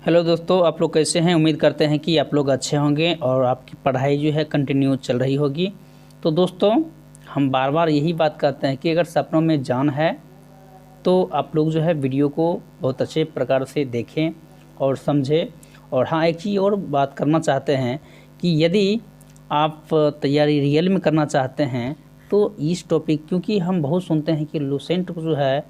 Hello दोस्तों, आप लोग कैसे हैं। उम्मीद करते हैं कि आप लोग अच्छे होंगे और आपकी पढ़ाई जो है कंटिन्यू चल रही होगी। तो दोस्तों, हम बार बार यही बात कहते हैं कि अगर सपनों में जान है तो आप लोग जो है वीडियो को बहुत अच्छे प्रकार से देखें और समझें। और हाँ, एक चीज़ और बात करना चाहते हैं कि यदि आप तैयारी रियल में करना चाहते हैं तो इस टॉपिक, क्योंकि हम बहुत सुनते हैं कि लूसेंट जो है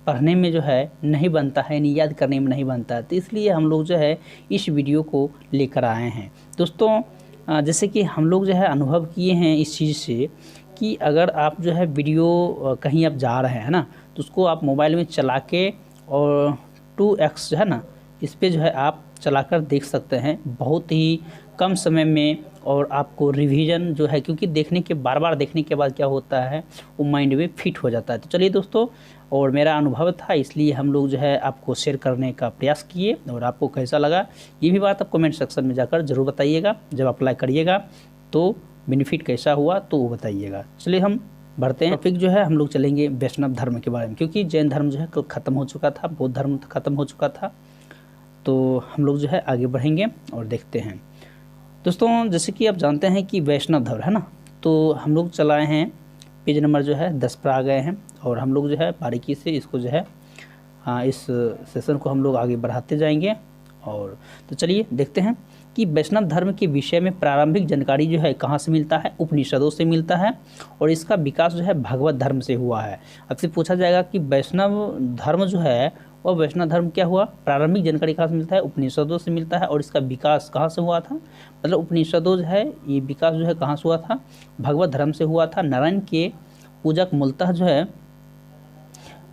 पढ़ने में जो है नहीं बनता है, यानी याद करने में नहीं बनता है, तो इसलिए हम लोग जो है इस वीडियो को लेकर आए हैं। दोस्तों, जैसे कि हम लोग जो है अनुभव किए हैं इस चीज़ से कि अगर आप जो है वीडियो कहीं आप जा रहे हैं ना, तो उसको आप मोबाइल में चला के और 2x जो है ना, इस पे जो है आप चलाकर देख सकते हैं बहुत ही कम समय में। और आपको रिवीजन जो है, क्योंकि देखने के बार बार देखने के बाद क्या होता है, वो माइंड में फिट हो जाता है। तो चलिए दोस्तों, और मेरा अनुभव था इसलिए हम लोग जो है आपको शेयर करने का प्रयास किए। और आपको कैसा लगा ये भी बात आप कमेंट सेक्शन में जाकर ज़रूर बताइएगा। जब अप्लाई करिएगा तो बेनिफिट कैसा हुआ तो वो बताइएगा। चलिए हम बढ़ते हैं। टॉपिक जो है हम लोग चलेंगे वैष्णव धर्म के बारे में, क्योंकि जैन धर्म जो है ख़त्म हो चुका था, बौद्ध धर्म ख़त्म हो चुका था। तो हम लोग जो है आगे बढ़ेंगे और देखते हैं। दोस्तों, जैसे कि आप जानते हैं कि वैष्णव धर्म है ना, तो हम लोग चलाए हैं पेज नंबर जो है 10 पर आ गए हैं। और हम लोग जो है बारीकी से इसको जो है इस सेशन को हम लोग आगे बढ़ाते जाएंगे। और तो चलिए देखते हैं कि वैष्णव धर्म के विषय में प्रारंभिक जानकारी जो है कहाँ से मिलता है। उपनिषदों से मिलता है और इसका विकास जो है भगवत धर्म से हुआ है। आपसे पूछा जाएगा कि वैष्णव धर्म जो है और वैष्णव धर्म क्या हुआ, प्रारंभिक जानकारी कहाँ से मिलता है, उपनिषदों से मिलता है। और इसका विकास कहाँ से हुआ था, मतलब उपनिषदों जो है ये विकास जो है कहाँ से हुआ था, भगवत धर्म से हुआ था। नारायण के पूजक मूलतः जो है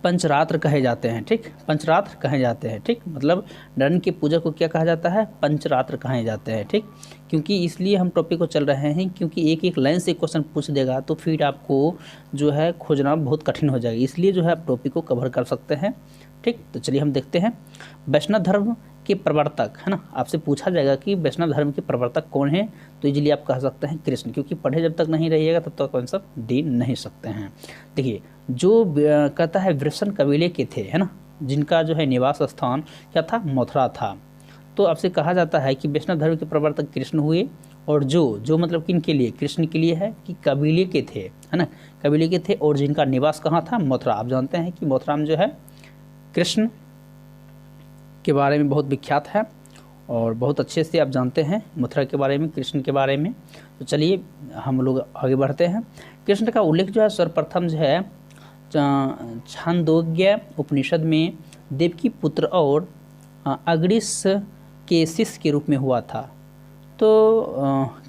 पंचरात्र कहे जाते हैं, ठीक, पंचरात्र कहे जाते हैं, ठीक, मतलब नारायण के पूजक को क्या कहा जाता है, पंचरात्र कहे जाते हैं, ठीक। क्योंकि इसलिए हम टॉपिक को चल रहे हैं, क्योंकि एक एक लाइन से क्वेश्चन पूछ देगा तो फिर आपको जो है खोजना बहुत कठिन हो जाएगा, इसलिए जो है आप टॉपिक को कवर कर सकते हैं, ठीक। तो चलिए हम देखते हैं वैष्णव धर्म के प्रवर्तक, है ना। आपसे पूछा जाएगा कि वैष्णव धर्म के प्रवर्तक कौन है, तो इजीली आप कह सकते हैं कृष्ण, क्योंकि पढ़े जब तक नहीं रहिएगा तब तक आंसर दे नहीं सकते हैं। देखिए, जो कहता है वृषण कबीले के थे, है ना, जिनका जो है निवास स्थान क्या था, मथुरा था। तो आपसे कहा जाता है कि वैष्णव धर्म के प्रवर्तक कृष्ण हुए। और जो मतलब किन के लिए, कृष्ण के लिए है कि कबीले के थे, है ना, कबीले के थे और जिनका निवास कहाँ था, मथुरा। आप जानते हैं कि मथुरा में जो है कृष्ण के बारे में बहुत विख्यात है और बहुत अच्छे से आप जानते हैं मथुरा के बारे में, कृष्ण के बारे में। तो चलिए हम लोग आगे बढ़ते हैं। कृष्ण का उल्लेख जो है सर्वप्रथम जो है छांदोग्य उपनिषद में देवकी पुत्र और अगरीष के शिष्य के रूप में हुआ था। तो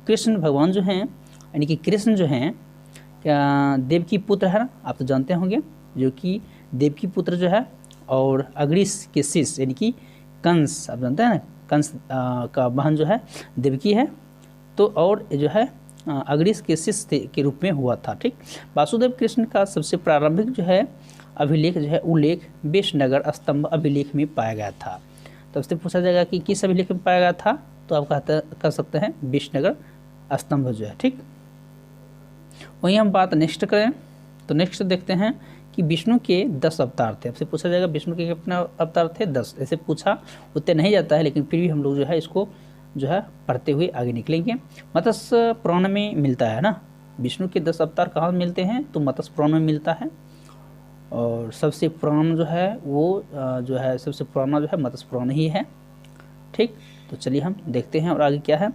कृष्ण भगवान जो हैं, यानी कि कृष्ण जो हैं देवकी पुत्र है ना, आप तो जानते होंगे, जो कि देवकी पुत्र जो है और अगरीष के शिष्य यानी कि कंस, आप जानते हैं ना, कंस का बहन जो है देवकी है। तो और जो है अगरीष के शिष्य के रूप में हुआ था, ठीक। वासुदेव कृष्ण का सबसे प्रारंभिक जो है अभिलेख जो है उल्लेख विष्णुनगर स्तंभ अभिलेख में पाया गया था। तो उससे पूछा जाएगा कि किस अभिलेख में पाया गया था, तो आप कह सकते हैं विष्णुनगर स्तंभ जो है, ठीक। वहीं हम बात नेक्स्ट करें तो नेक्स्ट देखते हैं कि विष्णु के 10 अवतार थे। आपसे पूछा जाएगा विष्णु के कितने अवतार थे, 10। ऐसे पूछा उतने नहीं जाता है, लेकिन फिर भी हम लोग जो है इसको जो है पढ़ते हुए आगे निकलेंगे। मत्स्य पुराण में मिलता है ना, विष्णु के 10 अवतार कहाँ मिलते हैं, तो मत्स्य पुराण में मिलता है। और सबसे पुराना जो है वो जो है सबसे पुराना जो है मत्स्य पुराण ही है, ठीक। तो चलिए हम देखते हैं और आगे क्या है।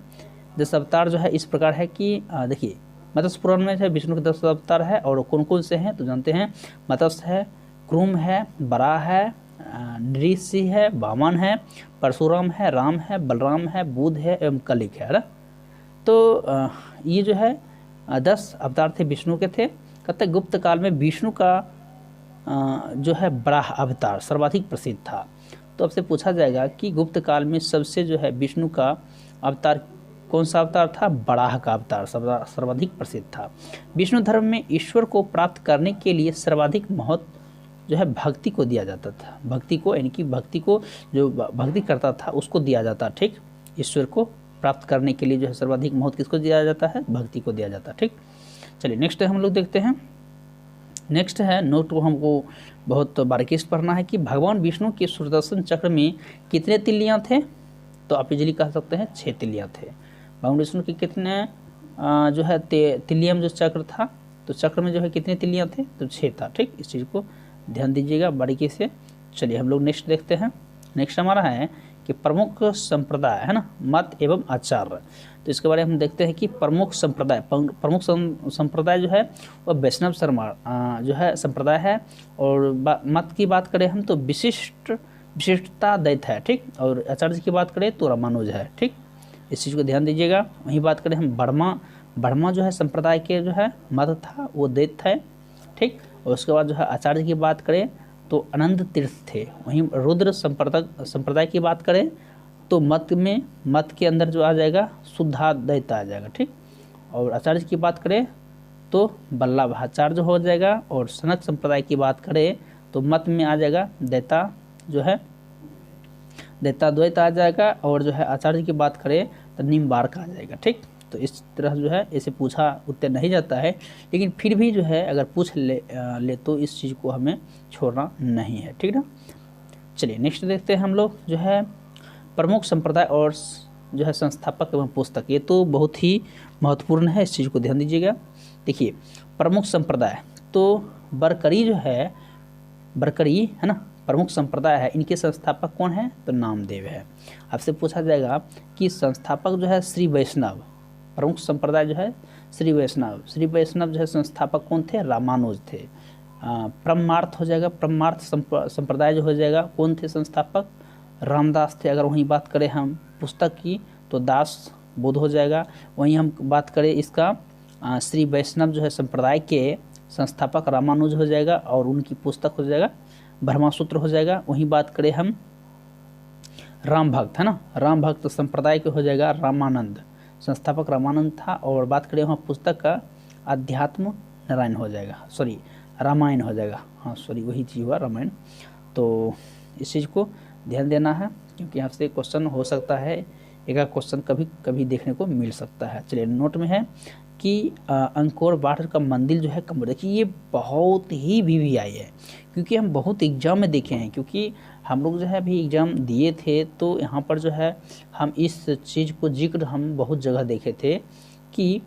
10 अवतार जो है इस प्रकार है कि देखिए, मत्स्य पुराण में जो है विष्णु के 10 अवतार है और कौन कौन से हैं, तो जानते हैं मत्स्य है, कुर्म है, वराह है, नृसिंह है, वामन है, परशुराम है, राम है, बलराम है, बुद्ध है एवं कलिक है ना। तो ये जो है 10 अवतार थे विष्णु के थे। कहते गुप्त काल में विष्णु का जो है वराह अवतार सर्वाधिक प्रसिद्ध था। तो आपसे पूछा जाएगा कि गुप्त काल में सबसे जो है विष्णु का अवतार कौन सा अवतार था, वराह का अवतार सर्वाधिक प्रसिद्ध था। विष्णु धर्म में ईश्वर को प्राप्त करने के लिए सर्वाधिक महत्व जो है भक्ति को दिया जाता था। भक्ति को, यानी कि भक्ति को जो भक्ति करता था उसको दिया जाता, ठीक। ईश्वर को प्राप्त करने के लिए जो है सर्वाधिक महत्व किसको दिया जाता है, भक्ति को दिया जाता, ठीक। चलिए नेक्स्ट हम लोग देखते हैं। नेक्स्ट है नोट को हमको बहुत बारीकी से पढ़ना है कि भगवान विष्णु के सुदर्शन चक्र में कितने तिल्लियाँ थे, तो आप इजीली कह सकते हैं 6 तिल्लियाँ थे। भगवान विष्णु के कितने जो है तिल्लियम जो चक्र था, तो चक्र में जो है कितने तिल्लियाँ थे, तो 6 था। ठीक, इस चीज़ को ध्यान दीजिएगा बारीकी से। चलिए हम लोग नेक्स्ट देखते हैं। नेक्स्ट हमारा है कि प्रमुख संप्रदाय है ना, मत एवं आचार्य। तो इसके बारे में हम देखते हैं कि प्रमुख संप्रदाय जो है वह वैष्णव जो है संप्रदाय है, और मत की बात करें हम तो विशिष्टता दैत है। ठीक, और आचार्य की बात करें तो रामानुज है। ठीक, इस चीज़ को ध्यान दीजिएगा। वहीं बात करें हम वर्मा जो है संप्रदाय के जो है मत था वो दैत है। ठीक, और उसके बाद जो है आचार्य की बात करें तो अनंत तीर्थ थे। वहीं रुद्र संप्रदाय की बात करें तो मत के अंदर जो आ जाएगा शुद्धाद्वैत आ जाएगा। ठीक, और आचार्य की बात करें तो वल्लभाचार्य हो जाएगा, और सनक संप्रदाय की बात करें तो मत में आ जाएगा दैताद्वैत आ जाएगा, और जो है आचार्य की बात करें तो निम्बार्क आ जाएगा। ठीक, तो इस तरह जो है ऐसे पूछा उत्तर नहीं जाता है, लेकिन फिर भी जो है अगर पूछ ले तो इस चीज़ को हमें छोड़ना नहीं है। ठीक ना। चलिए नेक्स्ट देखते हैं हम लोग जो है प्रमुख संप्रदाय और जो है संस्थापक एवं पुस्तक। ये तो बहुत ही महत्वपूर्ण है, इस चीज़ को ध्यान दीजिएगा। देखिए प्रमुख संप्रदाय तो बरकरी जो है, बरकरी है ना, प्रमुख संप्रदाय है। इनके संस्थापक कौन है, तो नामदेव है। आपसे पूछा जाएगा कि संस्थापक जो है श्री वैष्णव, प्रमुख संप्रदाय जो है श्री वैष्णव जो है संस्थापक कौन थे, रामानुज थे। परमार्थ हो जाएगा, परमार्थ संप्रदाय जो हो जाएगा कौन थे संस्थापक, रामदास थे। अगर वहीं बात करें हम पुस्तक की तो दास बोध हो जाएगा। वहीं हम बात करें इसका श्री वैष्णव जो है संप्रदाय के संस्थापक रामानुज हो जाएगा, और उनकी पुस्तक हो जाएगा ब्रह्मसूत्र हो जाएगा। वहीं बात करें हम राम भक्त है ना, राम भक्त संप्रदाय के हो जाएगा रामानंद, संस्थापक रामानंद था। और बात करें वहाँ पुस्तक का अध्यात्म नारायण हो जाएगा, सॉरी रामायण हो जाएगा, हाँ सॉरी वही चीज़ हुआ रामायण। तो इस चीज़ को ध्यान देना है, क्योंकि यहाँ से क्वेश्चन हो सकता है, एक क्वेश्चन कभी कभी देखने को मिल सकता है। चलिए नोट में है कि अंकोर वाट का मंदिर जो है कम, देखिए ये बहुत ही VVI है, क्योंकि हम बहुत एग्जाम में देखे हैं, क्योंकि हम लोग जो है अभी एग्ज़ाम दिए थे तो यहाँ पर जो है हम इस चीज़ को जिक्र हम बहुत जगह देखे थे कि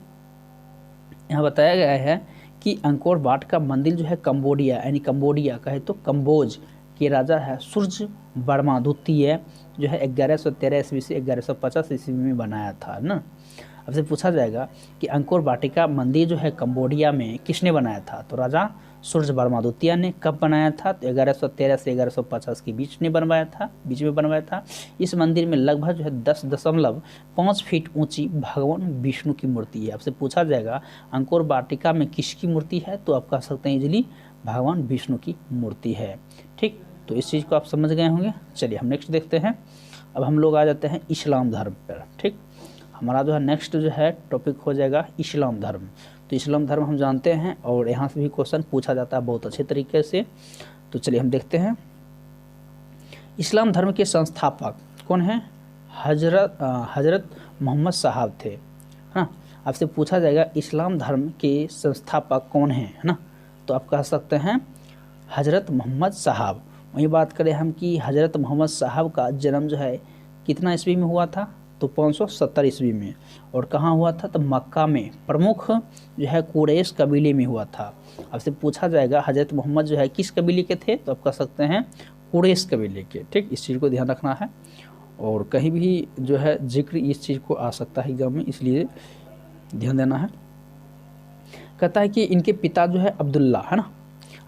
यहाँ बताया गया है कि अंकोर वाट का मंदिर जो है कंबोडिया, यानी कंबोडिया कहे तो कंबोज के राजा है सूर्य वर्मा द्वितीय जो है 1113 ईस्वी से 1150 ईस्वी में बनाया था ना। अब से पूछा जाएगा कि अंकोर वाटिका मंदिर जो है कंबोडिया में किसने बनाया था, तो राजा सूर्य वर्मा द्वितीय ने। कब बनाया था, तो 1113 से 1150 के बीच में बनवाया था। इस मंदिर में लगभग जो है 10.5 फीट ऊंची भगवान विष्णु की मूर्ति है। आपसे पूछा जाएगा अंकोर वाटिका में किसकी मूर्ति है, तो आप कह सकते हैं इजीली भगवान विष्णु की मूर्ति है। ठीक, तो इस चीज़ को आप समझ गए होंगे। चलिए हम नेक्स्ट देखते हैं। अब हम लोग आ जाते हैं इस्लाम धर्म पर। ठीक, हमारा जो है नेक्स्ट जो है टॉपिक हो जाएगा इस्लाम धर्म। तो इस्लाम धर्म हम जानते हैं, और यहाँ से भी क्वेश्चन पूछा जाता है बहुत अच्छे तरीके से। तो चलिए हम देखते हैं। इस्लाम धर्म के संस्थापक कौन हैं, हजरत मोहम्मद साहब थे, है ना। आपसे पूछा जाएगा इस्लाम धर्म के संस्थापक कौन हैं, है ना, तो आप कह सकते हैं हजरत मोहम्मद साहब। वही बात करें हम कि हजरत मोहम्मद साहब का जन्म जो है कितना ईस्वी में हुआ था, तो 570 ईस्वी में। और कहाँ हुआ था, तो मक्का में, प्रमुख जो है कुरैश कबीले में हुआ था। आपसे पूछा जाएगा हजरत मोहम्मद जो है किस कबीले के थे, तो आप कह सकते हैं कुरैश कबीले के। ठीक, इस चीज़ को ध्यान रखना है, और कहीं भी जो है जिक्र इस चीज़ को आ सकता है एग्जाम में, इसलिए ध्यान देना है। कहता है कि इनके पिता जो है अब्दुल्ला, है ना।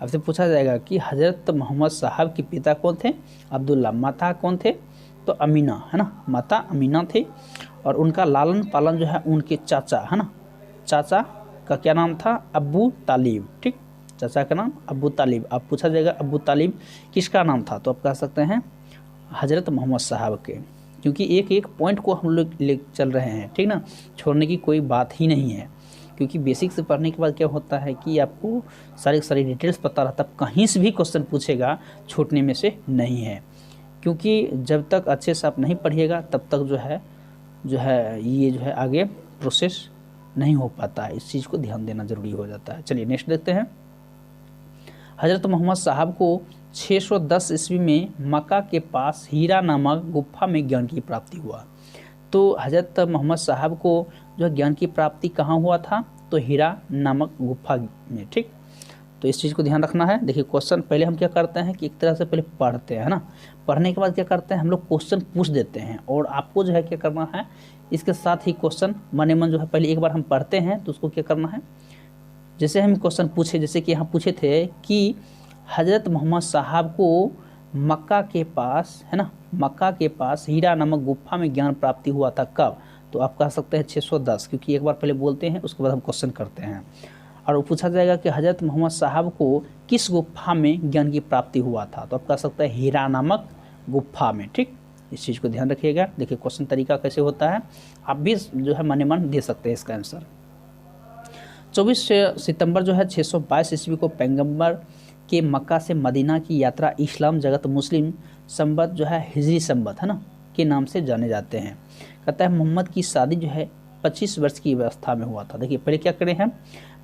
आपसे पूछा जाएगा कि हजरत मोहम्मद साहब के पिता कौन थे, अब्दुल्ला। माता कौन थे, तो अमीना, है ना, माता अमीना थे। और उनका लालन पालन जो है उनके चाचा, है ना, चाचा का क्या नाम था, अब्बू तालिब। ठीक, चाचा का नाम अब्बू तालिब। अब पूछा जाएगा अब्बू तालिब किसका नाम था, तो आप कह सकते हैं हजरत मोहम्मद साहब के, क्योंकि एक एक पॉइंट को हम लोग ले चल रहे हैं। ठीक ना, छोड़ने की कोई बात ही नहीं है, क्योंकि बेसिक से पढ़ने के बाद क्या होता है कि आपको सारी डिटेल्स पता रहता है, कहीं से भी क्वेश्चन पूछेगा छूटने में से नहीं है। क्योंकि जब तक अच्छे से आप नहीं पढ़िएगा तब तक जो है ये आगे प्रोसेस नहीं हो पाता है। इस चीज़ को ध्यान देना जरूरी हो जाता है। चलिए नेक्स्ट देखते हैं। हज़रत मोहम्मद साहब को 610 ईस्वी में मक्का के पास हीरा नामक गुफा में ज्ञान की प्राप्ति हुआ। तो हज़रत मोहम्मद साहब को जो ज्ञान की प्राप्ति कहाँ हुआ था, तो हीरा नामक गुफा में। ठीक, तो इस चीज़ को ध्यान रखना है। देखिए क्वेश्चन पहले हम क्या करते हैं कि एक तरह से पहले पढ़ते हैं ना, पढ़ने के बाद क्या करते हैं हम लोग क्वेश्चन पूछ देते हैं, और आपको जो है क्या करना है इसके साथ ही क्वेश्चन मन मन जो है पहले एक बार हम पढ़ते हैं तो उसको क्या करना है, जैसे हम क्वेश्चन पूछे, जैसे कि यहाँ पूछे थे कि हज़रत मोहम्मद साहब को मक्का के पास, है ना, मक्का के पास हीरा नामक गुफा में ज्ञान प्राप्ति हुआ था कब, तो आप कह सकते हैं 610, क्योंकि एक बार पहले बोलते हैं उसके बाद हम क्वेश्चन करते हैं। और वो पूछा जाएगा कि हज़रत मोहम्मद साहब को किस गुफा में ज्ञान की प्राप्ति हुआ था, तो आप कह सकते हैं हीरा नामक गुफा में। ठीक, इस चीज़ को ध्यान रखिएगा। देखिए क्वेश्चन तरीका कैसे होता है, आप भी जो है मन मन दे सकते हैं इसका आंसर। 24 सितंबर जो है 622 ईस्वी को पैगंबर के मक्का से मदीना की यात्रा इस्लाम जगत मुस्लिम संबत जो है हिजरी संबत, है ना, के नाम से जाने जाते हैं। कहता है मोहम्मद की शादी जो है 25 वर्ष की अवस्था में हुआ था। देखिए पहले क्या करें हम,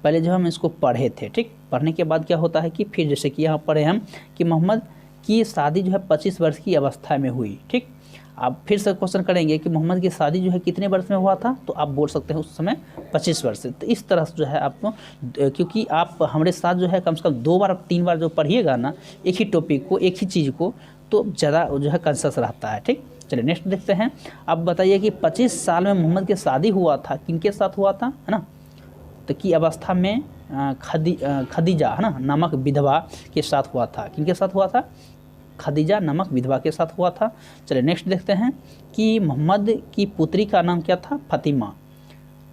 पहले जो हम इसको पढ़े थे। ठीक, पढ़ने के बाद क्या होता है कि फिर जैसे कि यहाँ पढ़े हम कि मोहम्मद की शादी जो है 25 वर्ष की अवस्था में हुई। ठीक, आप फिर से क्वेश्चन करेंगे कि मोहम्मद की शादी जो है कितने वर्ष में हुआ था, तो आप बोल सकते हैं उस समय 25 वर्ष से। तो इस तरह से जो है आपको, क्योंकि आप हमारे साथ जो है कम से कम 2 बार 3 बार जो पढ़िएगा ना एक ही टॉपिक को, एक ही चीज़ को, तो ज़्यादा जो है कंसेस रहता है। ठीक, चलिए नेक्स्ट देखते हैं। अब बताइए कि 25 साल में मोहम्मद की शादी हुआ था किनके साथ हुआ था, है ना, तो की अवस्था में खदीजा, है ना, नामक विधवा के साथ हुआ था। किनके साथ हुआ था, खदीजा नामक विधवा के साथ हुआ था। चलिए नेक्स्ट देखते हैं कि मोहम्मद की पुत्री का नाम क्या था, फातिमा।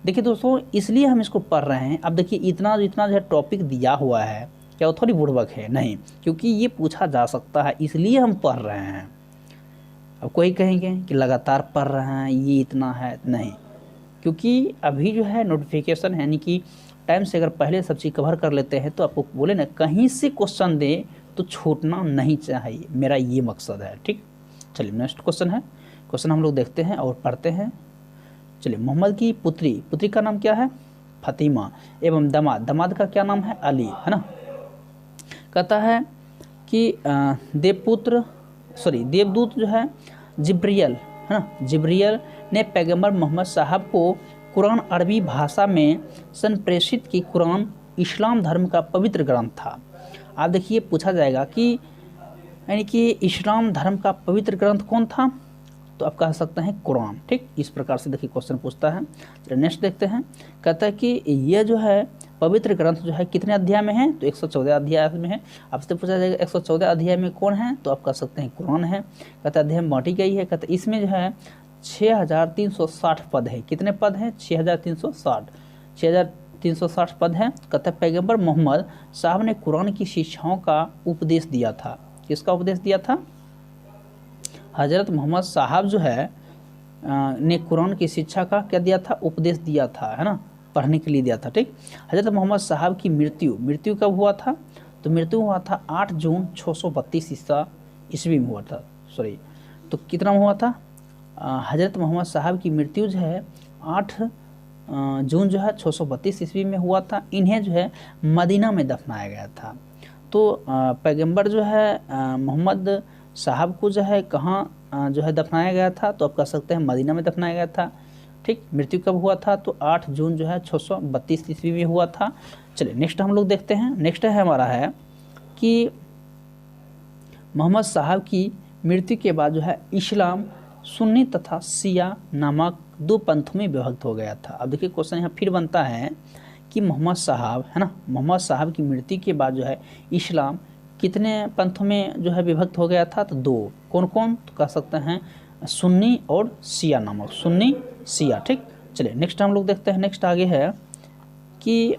देखिए दोस्तों इसलिए हम इसको पढ़ रहे हैं। अब देखिए इतना जो है टॉपिक दिया हुआ है, क्या वो थोड़ी बुड़बक है, नहीं, क्योंकि ये पूछा जा सकता है इसलिए हम पढ़ रहे हैं। अब कोई कहेंगे कि लगातार पढ़ रहे हैं ये इतना है, नहीं, क्योंकि अभी जो है नोटिफिकेशन यानी कि टाइम से अगर पहले सब चीज़ कवर कर लेते हैं तो आपको बोले ना कहीं से क्वेश्चन दे तो छूटना नहीं चाहिए, मेरा ये मकसद है। ठीक, चलिए नेक्स्ट क्वेश्चन है, क्वेश्चन हम लोग देखते हैं और पढ़ते हैं। चलिए मोहम्मद की पुत्री का नाम क्या है, फातिमा, एवं दामाद का क्या नाम है, अली, है ना। कहता है कि देवदूत जो है जिब्रियल, है ना, जिब्रियल ने पैगंबर मोहम्मद साहब को कुरान अरबी भाषा में संप्रेषित की। कुरान इस्लाम धर्म का पवित्र ग्रंथ था। आप देखिए पूछा जाएगा कि यानी कि इस्लाम धर्म का पवित्र ग्रंथ कौन था, तो आप कह सकते हैं कुरान। ठीक, इस प्रकार से देखिए क्वेश्चन पूछता है। चलिए नेक्स्ट देखते हैं। कहता है कि यह जो है पवित्र ग्रंथ जो है कितने अध्याय में है, तो 114 अध्याय में है। आपसे पूछा जाएगा 114 अध्याय में कौन है, तो आप कह सकते हैं कुरान है। कहता है अध्याय में बांटी गई है। कहता है इसमें जो है 6360 पद है। कितने पद हैं, 6360 पद हैं। कहता है पैगंबर मोहम्मद साहब ने कुरान की शिक्षाओं का उपदेश दिया था। किसका उपदेश दिया था, हज़रत मोहम्मद साहब जो है ने कुरान की शिक्षा का क्या दिया था, उपदेश दिया था, है ना, पढ़ने के लिए दिया था। ठीक, हज़रत मोहम्मद साहब की मृत्यु कब हुआ था, तो मृत्यु हुआ था 8 जून 632 ईस्वी में हुआ था। सॉरी, तो कितना हुआ था, हज़रत मोहम्मद साहब की मृत्यु जो है 8 जून जो है 632 ईस्वी में हुआ था। इन्हें जो है मदीना में दफनाया गया था। तो पैगंबर जो है मोहम्मद साहब को जो है कहाँ जो है दफनाया गया था, तो आप कह सकते हैं मदीना में दफनाया गया था। ठीक, मृत्यु कब हुआ था, तो 8 जून जो है 632 ईस्वी में हुआ था। चलिए नेक्स्ट हम लोग देखते हैं। नेक्स्ट है हमारा है कि मोहम्मद साहब की मृत्यु के बाद जो है इस्लाम सुन्नी तथा शिया नामक 2 पंथों में विभक्त हो गया था। अब देखिए क्वेश्चन यहाँ फिर बनता है कि मोहम्मद साहब, है ना, मोहम्मद साहब की मृत्यु के बाद जो है इस्लाम कितने पंथों में जो है विभक्त हो गया था, तो 2। कौन कौन, तो कह सकते हैं सुन्नी और शिया नामक, सुन्नी शिया। ठीक, चलिए नेक्स्ट हम लोग देखते हैं। नेक्स्ट आगे है कि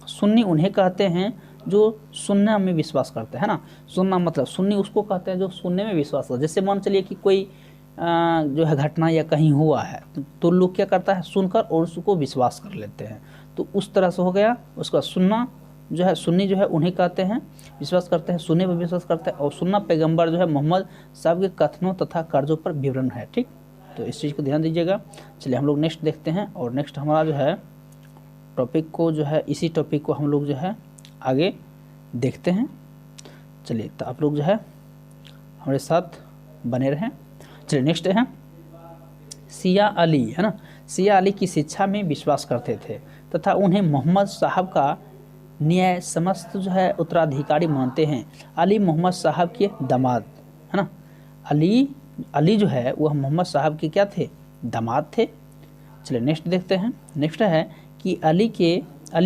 सुन्नी उन्हें कहते हैं जो सुनने में विश्वास करते हैं, ना, सुनना मतलब सुन्नी उसको कहते हैं जो सुनने में विश्वास करते हैं। जैसे मान चलिए कि कोई जो है घटना या कहीं हुआ है तो लोग क्या करता है, सुनकर और उसको विश्वास कर लेते हैं, तो उस तरह से हो गया। उसका सुनना जो है, सुन्नी जो है उन्हें कहते हैं विश्वास करते हैं, सुनने पर विश्वास करते हैं। और सुन्ना पैगंबर जो है मोहम्मद साहब के कथनों तथा कार्यों पर विवरण है। ठीक, तो इस चीज़ को ध्यान दीजिएगा। चलिए हम लोग नेक्स्ट देखते हैं। और नेक्स्ट हमारा जो है टॉपिक को जो है, इसी टॉपिक को हम लोग जो है आगे देखते हैं। चलिए तो आप लोग जो है हमारे साथ बने रहें। चलिए नेक्स्ट है सिया अली, है ना। सिया अली की शिक्षा में विश्वास करते थे तथा उन्हें मोहम्मद साहब का न्याय समस्त जो है उत्तराधिकारी मानते हैं। अली मोहम्मद साहब के दामाद, है ना। अली जो है वह मोहम्मद साहब के क्या थे, दामाद थे। चलिए नेक्स्ट देखते हैं। नेक्स्ट है कि अली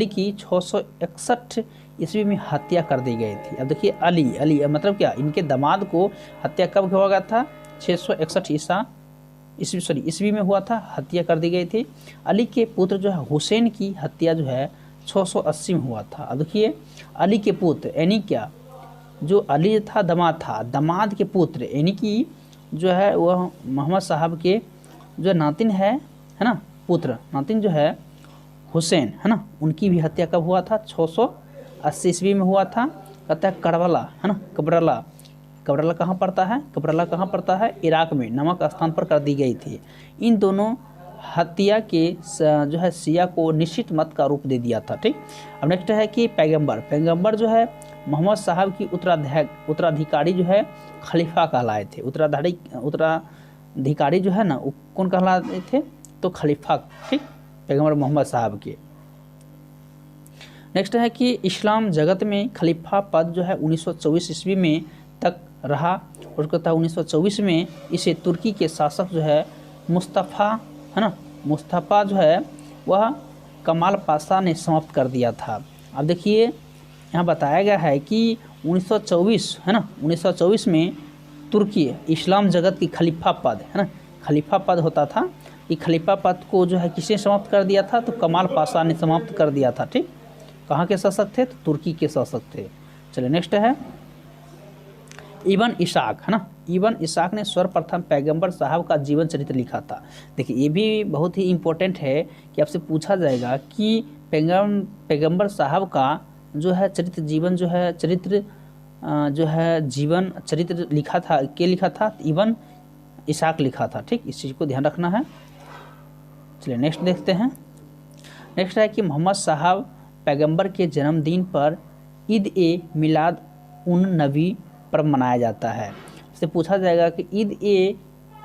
की 661 ईस्वी में हत्या कर दी गई थी। अब देखिए अली मतलब क्या, इनके दामाद को हत्या कब हुआ था, 661 ईस्वी में हुआ था, हत्या कर दी गई थी। अली के पुत्र जो है हुसैन की हत्या जो है 680 में हुआ था। अब देखिए अली के पुत्र यानी क्या, जो अली था दामाद के पुत्र यानी कि जो है वह मोहम्मद साहब के जो नातिन है ना, पुत्र नातिन जो है हुसैन, है ना, उनकी भी हत्या कब हुआ था, 680 ईस्वी में हुआ था। कहता है करबला, है ना, कबरला कहाँ पड़ता है, इराक में नमक स्थान पर कर दी गई थी। इन दोनों हत्या के जो है सिया को निश्चित मत का रूप दे दिया था। ठीक। अब नेक्स्ट है कि पैगंबर जो है मोहम्मद साहब की उत्तराधिकारी जो है खलीफा कहलाए थे। उत्तराधिकारी जो है ना वो कौन कहलाते थे, तो खलीफा। ठीक, पैगंबर मोहम्मद साहब के। नेक्स्ट है कि इस्लाम जगत में खलीफा पद जो है 1924 ईस्वी में तक रहा और कहता है 1924 में इसे तुर्की के शासक जो है मुस्तफ़ा, है ना, मुस्तफ़ा जो है वह कमाल पाशा ने समाप्त कर दिया था। अब देखिए यहाँ बताया गया है कि 1924, है ना, 1924 में तुर्की इस्लाम जगत की खलीफा पद, है ना, खलीफा पद होता था। ये खलीफा पद को जो है किसने समाप्त कर दिया था, तो कमाल पाशा ने समाप्त कर दिया था। ठीक, कहाँ के शासक थे, तो तुर्की के शासक थे। चलिए नेक्स्ट है इब्न इसाक, है ना। इब्न इसाक ने सर्वप्रथम पैगंबर साहब का जीवन चरित्र लिखा था। देखिए ये भी बहुत ही इम्पोर्टेंट है कि आपसे पूछा जाएगा कि पैगंबर साहब का जो है जीवन चरित्र लिखा था, के लिखा था, इब्न इसाक लिखा था। ठीक, इस चीज़ को ध्यान रखना है। चलिए नेक्स्ट देखते हैं। नेक्स्ट है कि मोहम्मद साहब पैगंबर के जन्मदिन पर ईद ए मिलाद उन नबी पर मनाया जाता है। इससे पूछा जाएगा कि ईद ए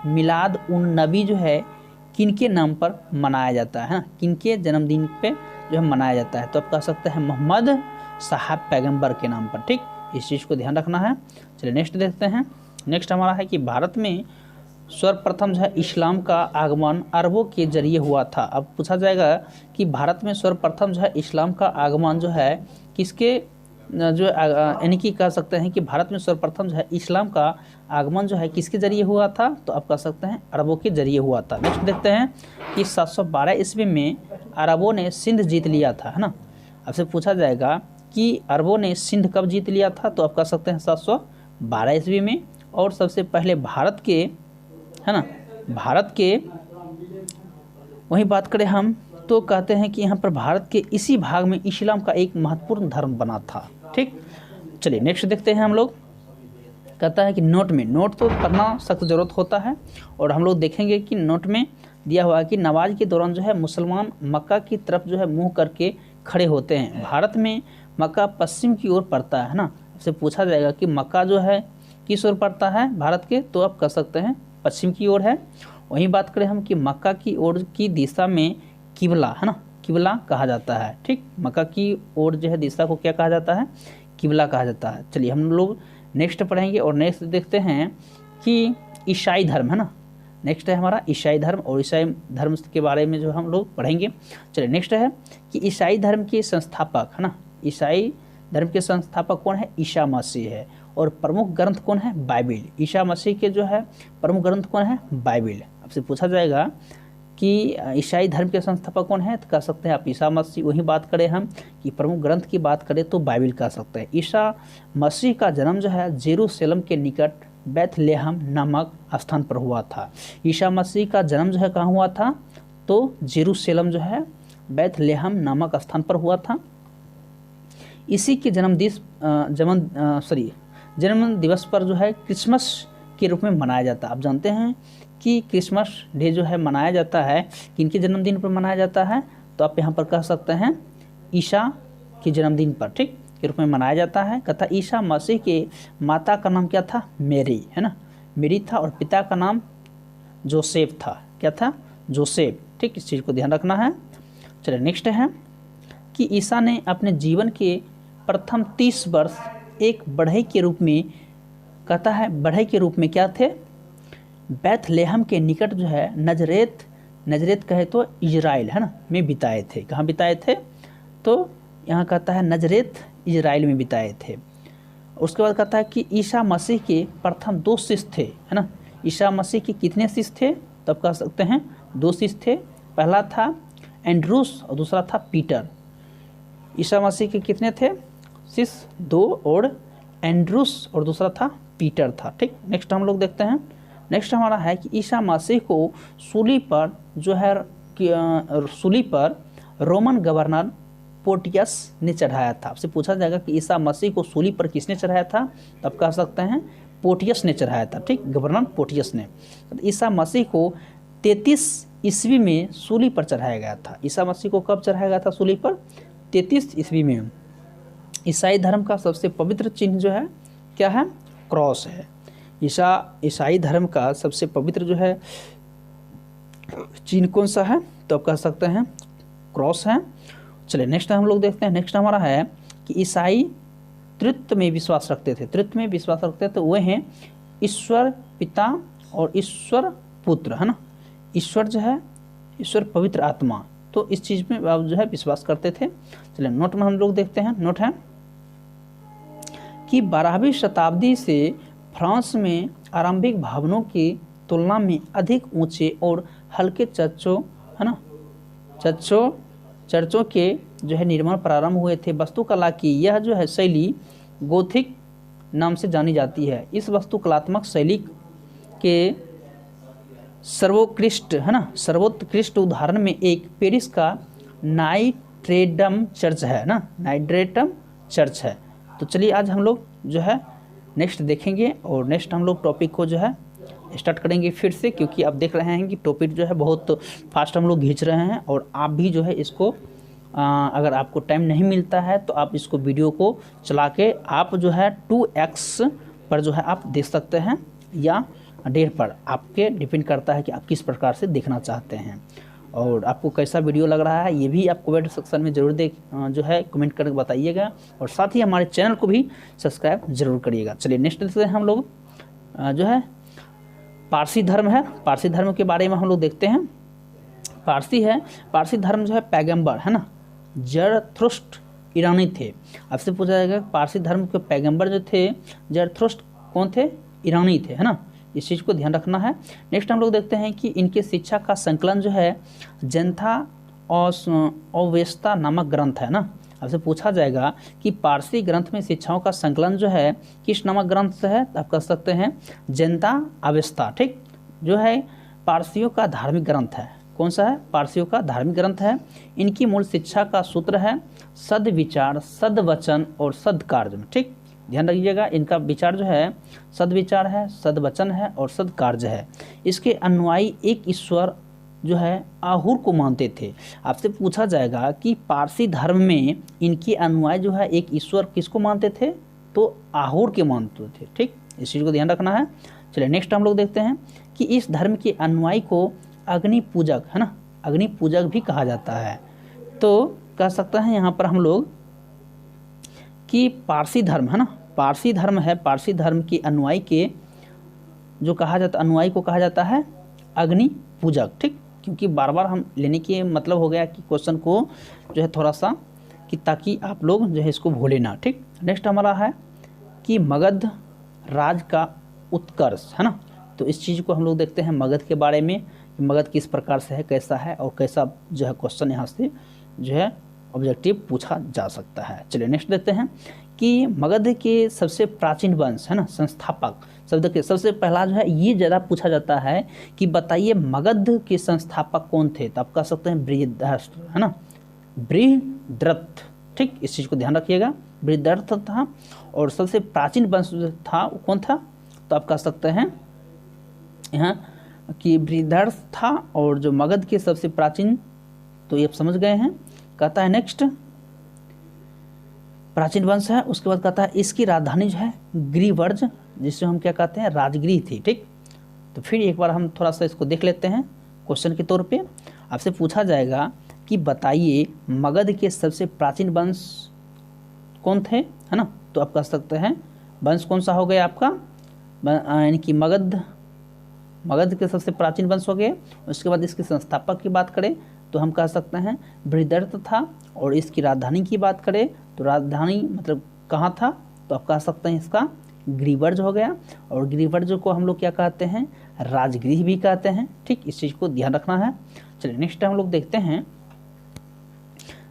मिलाद उन नबी जो है किनके नाम पर मनाया जाता है, किनके जन्मदिन पे जो है मनाया जाता है, तो आप कह सकते हैं मोहम्मद साहब पैगंबर के नाम पर। ठीक, इस चीज़ को ध्यान रखना है। चलिए नेक्स्ट देखते हैं। नेक्स्ट हमारा है कि भारत में सर्वप्रथम जो है इस्लाम का आगमन अरबों के जरिए हुआ था। अब पूछा जाएगा कि भारत में सर्वप्रथम जो है इस्लाम का आगमन जो है किसके जो यानी कि कह सकते हैं कि भारत में सर्वप्रथम जो है इस्लाम का आगमन जो है किसके जरिए हुआ था, तो आप कह सकते हैं अरबों के जरिए हुआ था। नेक्स्ट देखते हैं कि 712 ईस्वी में अरबों ने सिंध जीत लिया था, है ना। आपसे पूछा जाएगा कि अरबों ने सिंध कब जीत लिया था, तो आप कह सकते हैं 712 ईस्वी में। और सबसे पहले भारत के, है ना, भारत के वही बात करें हम तो कहते हैं कि यहाँ पर भारत के इसी भाग में इस्लाम का एक महत्वपूर्ण धर्म बना था। ठीक, चलिए नेक्स्ट देखते हैं हम लोग। कहता है कि नोट तो करना सख्त ज़रूरत होता है और हम लोग देखेंगे कि नोट में दिया हुआ है कि नमाज के दौरान जो है मुसलमान मक्का की तरफ जो है मुंह करके खड़े होते हैं। भारत में मक्का पश्चिम की ओर पड़ता है ना। आपसे पूछा जाएगा कि मक्का जो है किस ओर पड़ता है भारत के, तो आप कह सकते हैं पश्चिम की ओर है। वहीं बात करें हम कि मक्का की ओर की दिशा में किबला, है ना, किबला कहा जाता है। ठीक, मक्का की ओर जो है दिशा को क्या कहा जाता है, किबला कहा जाता है। चलिए हम लोग नेक्स्ट पढ़ेंगे और नेक्स्ट देखते हैं कि ईसाई धर्म, है ना। नेक्स्ट है हमारा ईसाई धर्म और ईसाई धर्म के बारे में जो हम लोग पढ़ेंगे। चलिए नेक्स्ट है कि ईसाई धर्म के संस्थापक, है ना, ईसाई धर्म के संस्थापक कौन है, ईसा मसीह है। और प्रमुख ग्रंथ कौन है, बाइबिल। ईसा मसीह के जो है प्रमुख ग्रंथ कौन है, बाइबिल। आपसे पूछा जाएगा कि ईसाई धर्म के संस्थापक कौन है, तो कह सकते हैं आप ईसा मसीह। वही बात करें हम कि प्रमुख ग्रंथ की बात करें तो बाइबिल कह सकते हैं। ईसा मसीह का जन्म जो है जेरूशलेम के निकट बैथलेहम नामक स्थान पर हुआ था। ईसा मसीह का जन्म जो है कहाँ हुआ था, तो जेरूशलेम जो है बैथलेहम नामक स्थान पर हुआ था। इसी के जन्म दिवस पर जो है क्रिसमस के रूप में मनाया जाता है। आप जानते हैं कि क्रिसमस डे जो है मनाया जाता है किनके जन्मदिन पर मनाया जाता है, तो आप यहाँ पर कह सकते हैं ईसा के जन्मदिन पर। ठीक, के रूप में मनाया जाता है। कहता ईसा मसीह के माता का नाम क्या था? मेरी, है ना, मेरी था, और पिता का नाम जोसेफ था। क्या था? जोसेफ। ठीक, इस चीज़ को ध्यान रखना है। चलिए नेक्स्ट है कि ईसा ने अपने जीवन के प्रथम 30 वर्ष एक बढ़ई के रूप में, कहता है बढ़ई के रूप में क्या थे? बैथलेहम के निकट जो है नजरेत कहे तो इजराइल, है ना, में बिताए थे। कहाँ बिताए थे? तो यहाँ कहता है नजरेत इजराइल में बिताए थे। उसके बाद कहता है कि ईसा मसीह के प्रथम 2 शिष्य थे, है ना। ईसा मसीह के कितने शिष्य थे? तब कह सकते हैं 2 शिष्य थे। पहला था एंड्रूस और दूसरा था पीटर। ईसा मसीह के कितने थे शिष्य? 2, और एंड्रूस और दूसरा था पीटर था। ठीक, नेक्स्ट हम लोग देखते हैं। नेक्स्ट हमारा है कि ईसा मसीह को सूली पर जो है सूली पर रोमन गवर्नर पोर्टियस ने चढ़ाया था। आपसे पूछा जाएगा कि ईसा मसीह को सूली पर किसने चढ़ाया था? तब कह सकते हैं पोर्टियस ने चढ़ाया था। ठीक, गवर्नर पोर्टियस ने। ईसा मसीह को 33 ईस्वी में सूली पर चढ़ाया गया था। ईसा मसीह को कब चढ़ाया गया था सूली पर? 33 ईस्वी में। ईसाई धर्म का सबसे पवित्र चिन्ह जो है क्या है? क्रॉस है। ईसाई धर्म का सबसे पवित्र जो है चिन्ह कौन सा है? तो आप कह सकते हैं क्रॉस है। चलिए नेक्स्ट हम लोग देखते हैं। नेक्स्ट हमारा है कि ईसाई त्रित्व में विश्वास रखते थे। त्रित्व में विश्वास रखते थे वह हैं ईश्वर पिता और ईश्वर पुत्र, है ना। ईश्वर जो है ईश्वर पवित्र आत्मा, तो इस चीज़ में आप जो है विश्वास करते थे। चलिए नोट में हम लोग देखते हैं। नोट है कि 12वीं शताब्दी से फ्रांस में आरंभिक भवनों की तुलना में अधिक ऊंचे और हल्के चर्चों, है ना, चर्चों के जो है निर्माण प्रारंभ हुए थे। वास्तुकला की यह जो है शैली गोथिक नाम से जानी जाती है। इस वास्तुकलात्मक शैली के सर्वोत्कृष्ट, है ना, सर्वोत्कृष्ट उदाहरण में एक पेरिस का नाइट्रेडम चर्च है ना, नाइट्रेडम चर्च है। तो चलिए आज हम लोग जो है नेक्स्ट देखेंगे, और नेक्स्ट हम लोग टॉपिक को जो है स्टार्ट करेंगे फिर से, क्योंकि आप देख रहे हैं कि टॉपिक जो है बहुत फास्ट हम लोग खींच रहे हैं। और आप भी जो है इसको अगर आपको टाइम नहीं मिलता है तो आप इसको वीडियो को चला के आप जो है 2x पर जो है आप देख सकते हैं, या 1.5 पर, आपके डिपेंड करता है कि आप किस प्रकार से देखना चाहते हैं। और आपको कैसा वीडियो लग रहा है ये भी आप कमेंट सेक्शन में ज़रूर जो है कमेंट करके बताइएगा, और साथ ही हमारे चैनल को भी सब्सक्राइब जरूर करिएगा। चलिए नेक्स्ट से हम लोग जो है पारसी धर्म है। पारसी धर्म के बारे में हम लोग देखते हैं। पारसी धर्म जो है पैगंबर, है ना, जरथुस्त्र ईरानी थे। आपसे पूछा जाएगा पारसी धर्म के पैगंबर जो थे जरथुस्त्र कौन थे? ईरानी थे, है ना। इस चीज़ को ध्यान रखना है। नेक्स्ट हम लोग देखते हैं कि इनके शिक्षा का संकलन जो है जंथा और अवेस्ता नामक ग्रंथ है ना। आपसे पूछा जाएगा कि पारसी ग्रंथ में शिक्षाओं का संकलन जो है किस नामक ग्रंथ से है? आप कह सकते हैं जनता अवेस्ता। ठीक, जो है पारसियों का धार्मिक ग्रंथ है। कौन सा है? पारसियों का धार्मिक ग्रंथ है। इनकी मूल शिक्षा का सूत्र है सद्विचार, सद्वचन और सद्कार्य। ठीक, ध्यान रखिएगा, इनका विचार जो है सद्विचार है, सद्वचन है और सद्कार्य है। इसके अनुयायी एक ईश्वर जो है आहुर को मानते थे। आपसे पूछा जाएगा कि पारसी धर्म में इनके अनुयायी जो है एक ईश्वर किसको मानते थे? तो आहुर के मानते थे। ठीक, इस चीज़ को ध्यान रखना है। चलिए नेक्स्ट हम लोग देखते हैं कि इस धर्म के अनुयायी को अग्नि पूजक, है ना, अग्नि पूजक भी कहा जाता है। तो कह सकते हैं यहाँ पर हम लोग कि पारसी धर्म, है ना, पारसी धर्म है, पारसी धर्म के अनुयायी के जो कहा जाता, अनुयायी को कहा जाता है अग्नि पूजक। ठीक, क्योंकि बार बार हम लेने के मतलब हो गया कि क्वेश्चन को जो है थोड़ा सा कि ताकि आप लोग जो है इसको भूले ना। ठीक, नेक्स्ट हमारा है कि मगध राज का उत्कर्ष, है ना। तो इस चीज़ को हम लोग देखते हैं मगध के बारे में कि मगध किस प्रकार से है, कैसा है, और कैसा जो है क्वेश्चन यहाँ से जो है ऑब्जेक्टिव पूछा जा सकता है। चलिए नेक्स्ट देखते हैं कि मगध के सबसे प्राचीन वंश, है ना, संस्थापक शब्द के सबसे पहला जो है ये ज़्यादा पूछा जाता है कि बताइए मगध के संस्थापक कौन थे? तो आप कह सकते हैं बृहद्रथ, है ना, बृहद्रथ। ठीक, इस चीज़ को ध्यान रखिएगा, बृहद्रथ था। और सबसे प्राचीन वंश था वो कौन था? तो आप कह सकते हैं यहाँ कि बृहद्रथ था। और जो मगध के सबसे प्राचीन, तो ये आप समझ गए हैं। कहता है नेक्स्ट प्राचीन वंश है। उसके बाद कहता है इसकी राजधानी जो है गिरिवर्ज, जिसे हम क्या कहते हैं राजगिरी थी। ठीक, तो फिर एक बार हम थोड़ा सा इसको देख लेते हैं क्वेश्चन के तौर पे। आपसे पूछा जाएगा कि बताइए मगध के सबसे प्राचीन वंश कौन थे, है ना। तो आप कह सकते हैं वंश कौन सा हो गया आपका, यानी कि मगध के सबसे प्राचीन वंश हो गए। उसके बाद इसके संस्थापक की बात करें तो हम कह सकते हैं बृहदर्थ था। और इसकी राजधानी की बात करें तो राजधानी मतलब कहाँ था, तो आप कह सकते हैं इसका गिरिवर्ज हो गया। और गिरिवर्ज को हम लोग क्या कहते हैं राजगृह भी कहते हैं। ठीक, इस चीज़ को ध्यान रखना है। चलिए नेक्स्ट हम लोग देखते हैं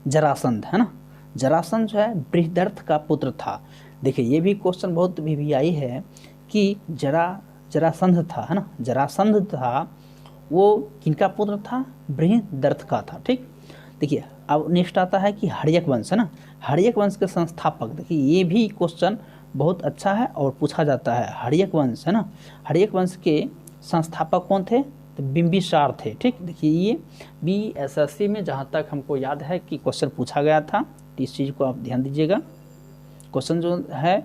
जरासंध, है ना। जरासंध जो है बृहदर्थ का पुत्र था। देखिए ये भी क्वेश्चन बहुत वीवीआई है कि जरासंध था, है ना। जरासंध था वो किनका पुत्र था, बृहदर्थ का था। ठीक, देखिए अब नेक्स्ट आता है कि हर्यक वंश, है ना। हर्यक वंश के संस्थापक, देखिए ये भी क्वेश्चन बहुत अच्छा है और पूछा जाता है। हर्यक वंश, है ना, हर्यक वंश के संस्थापक कौन थे, तो बिंबिसार थे। ठीक, देखिए ये BSSC में जहाँ तक हमको याद है कि क्वेश्चन पूछा गया था, तो इस चीज़ को आप ध्यान दीजिएगा। क्वेश्चन जो है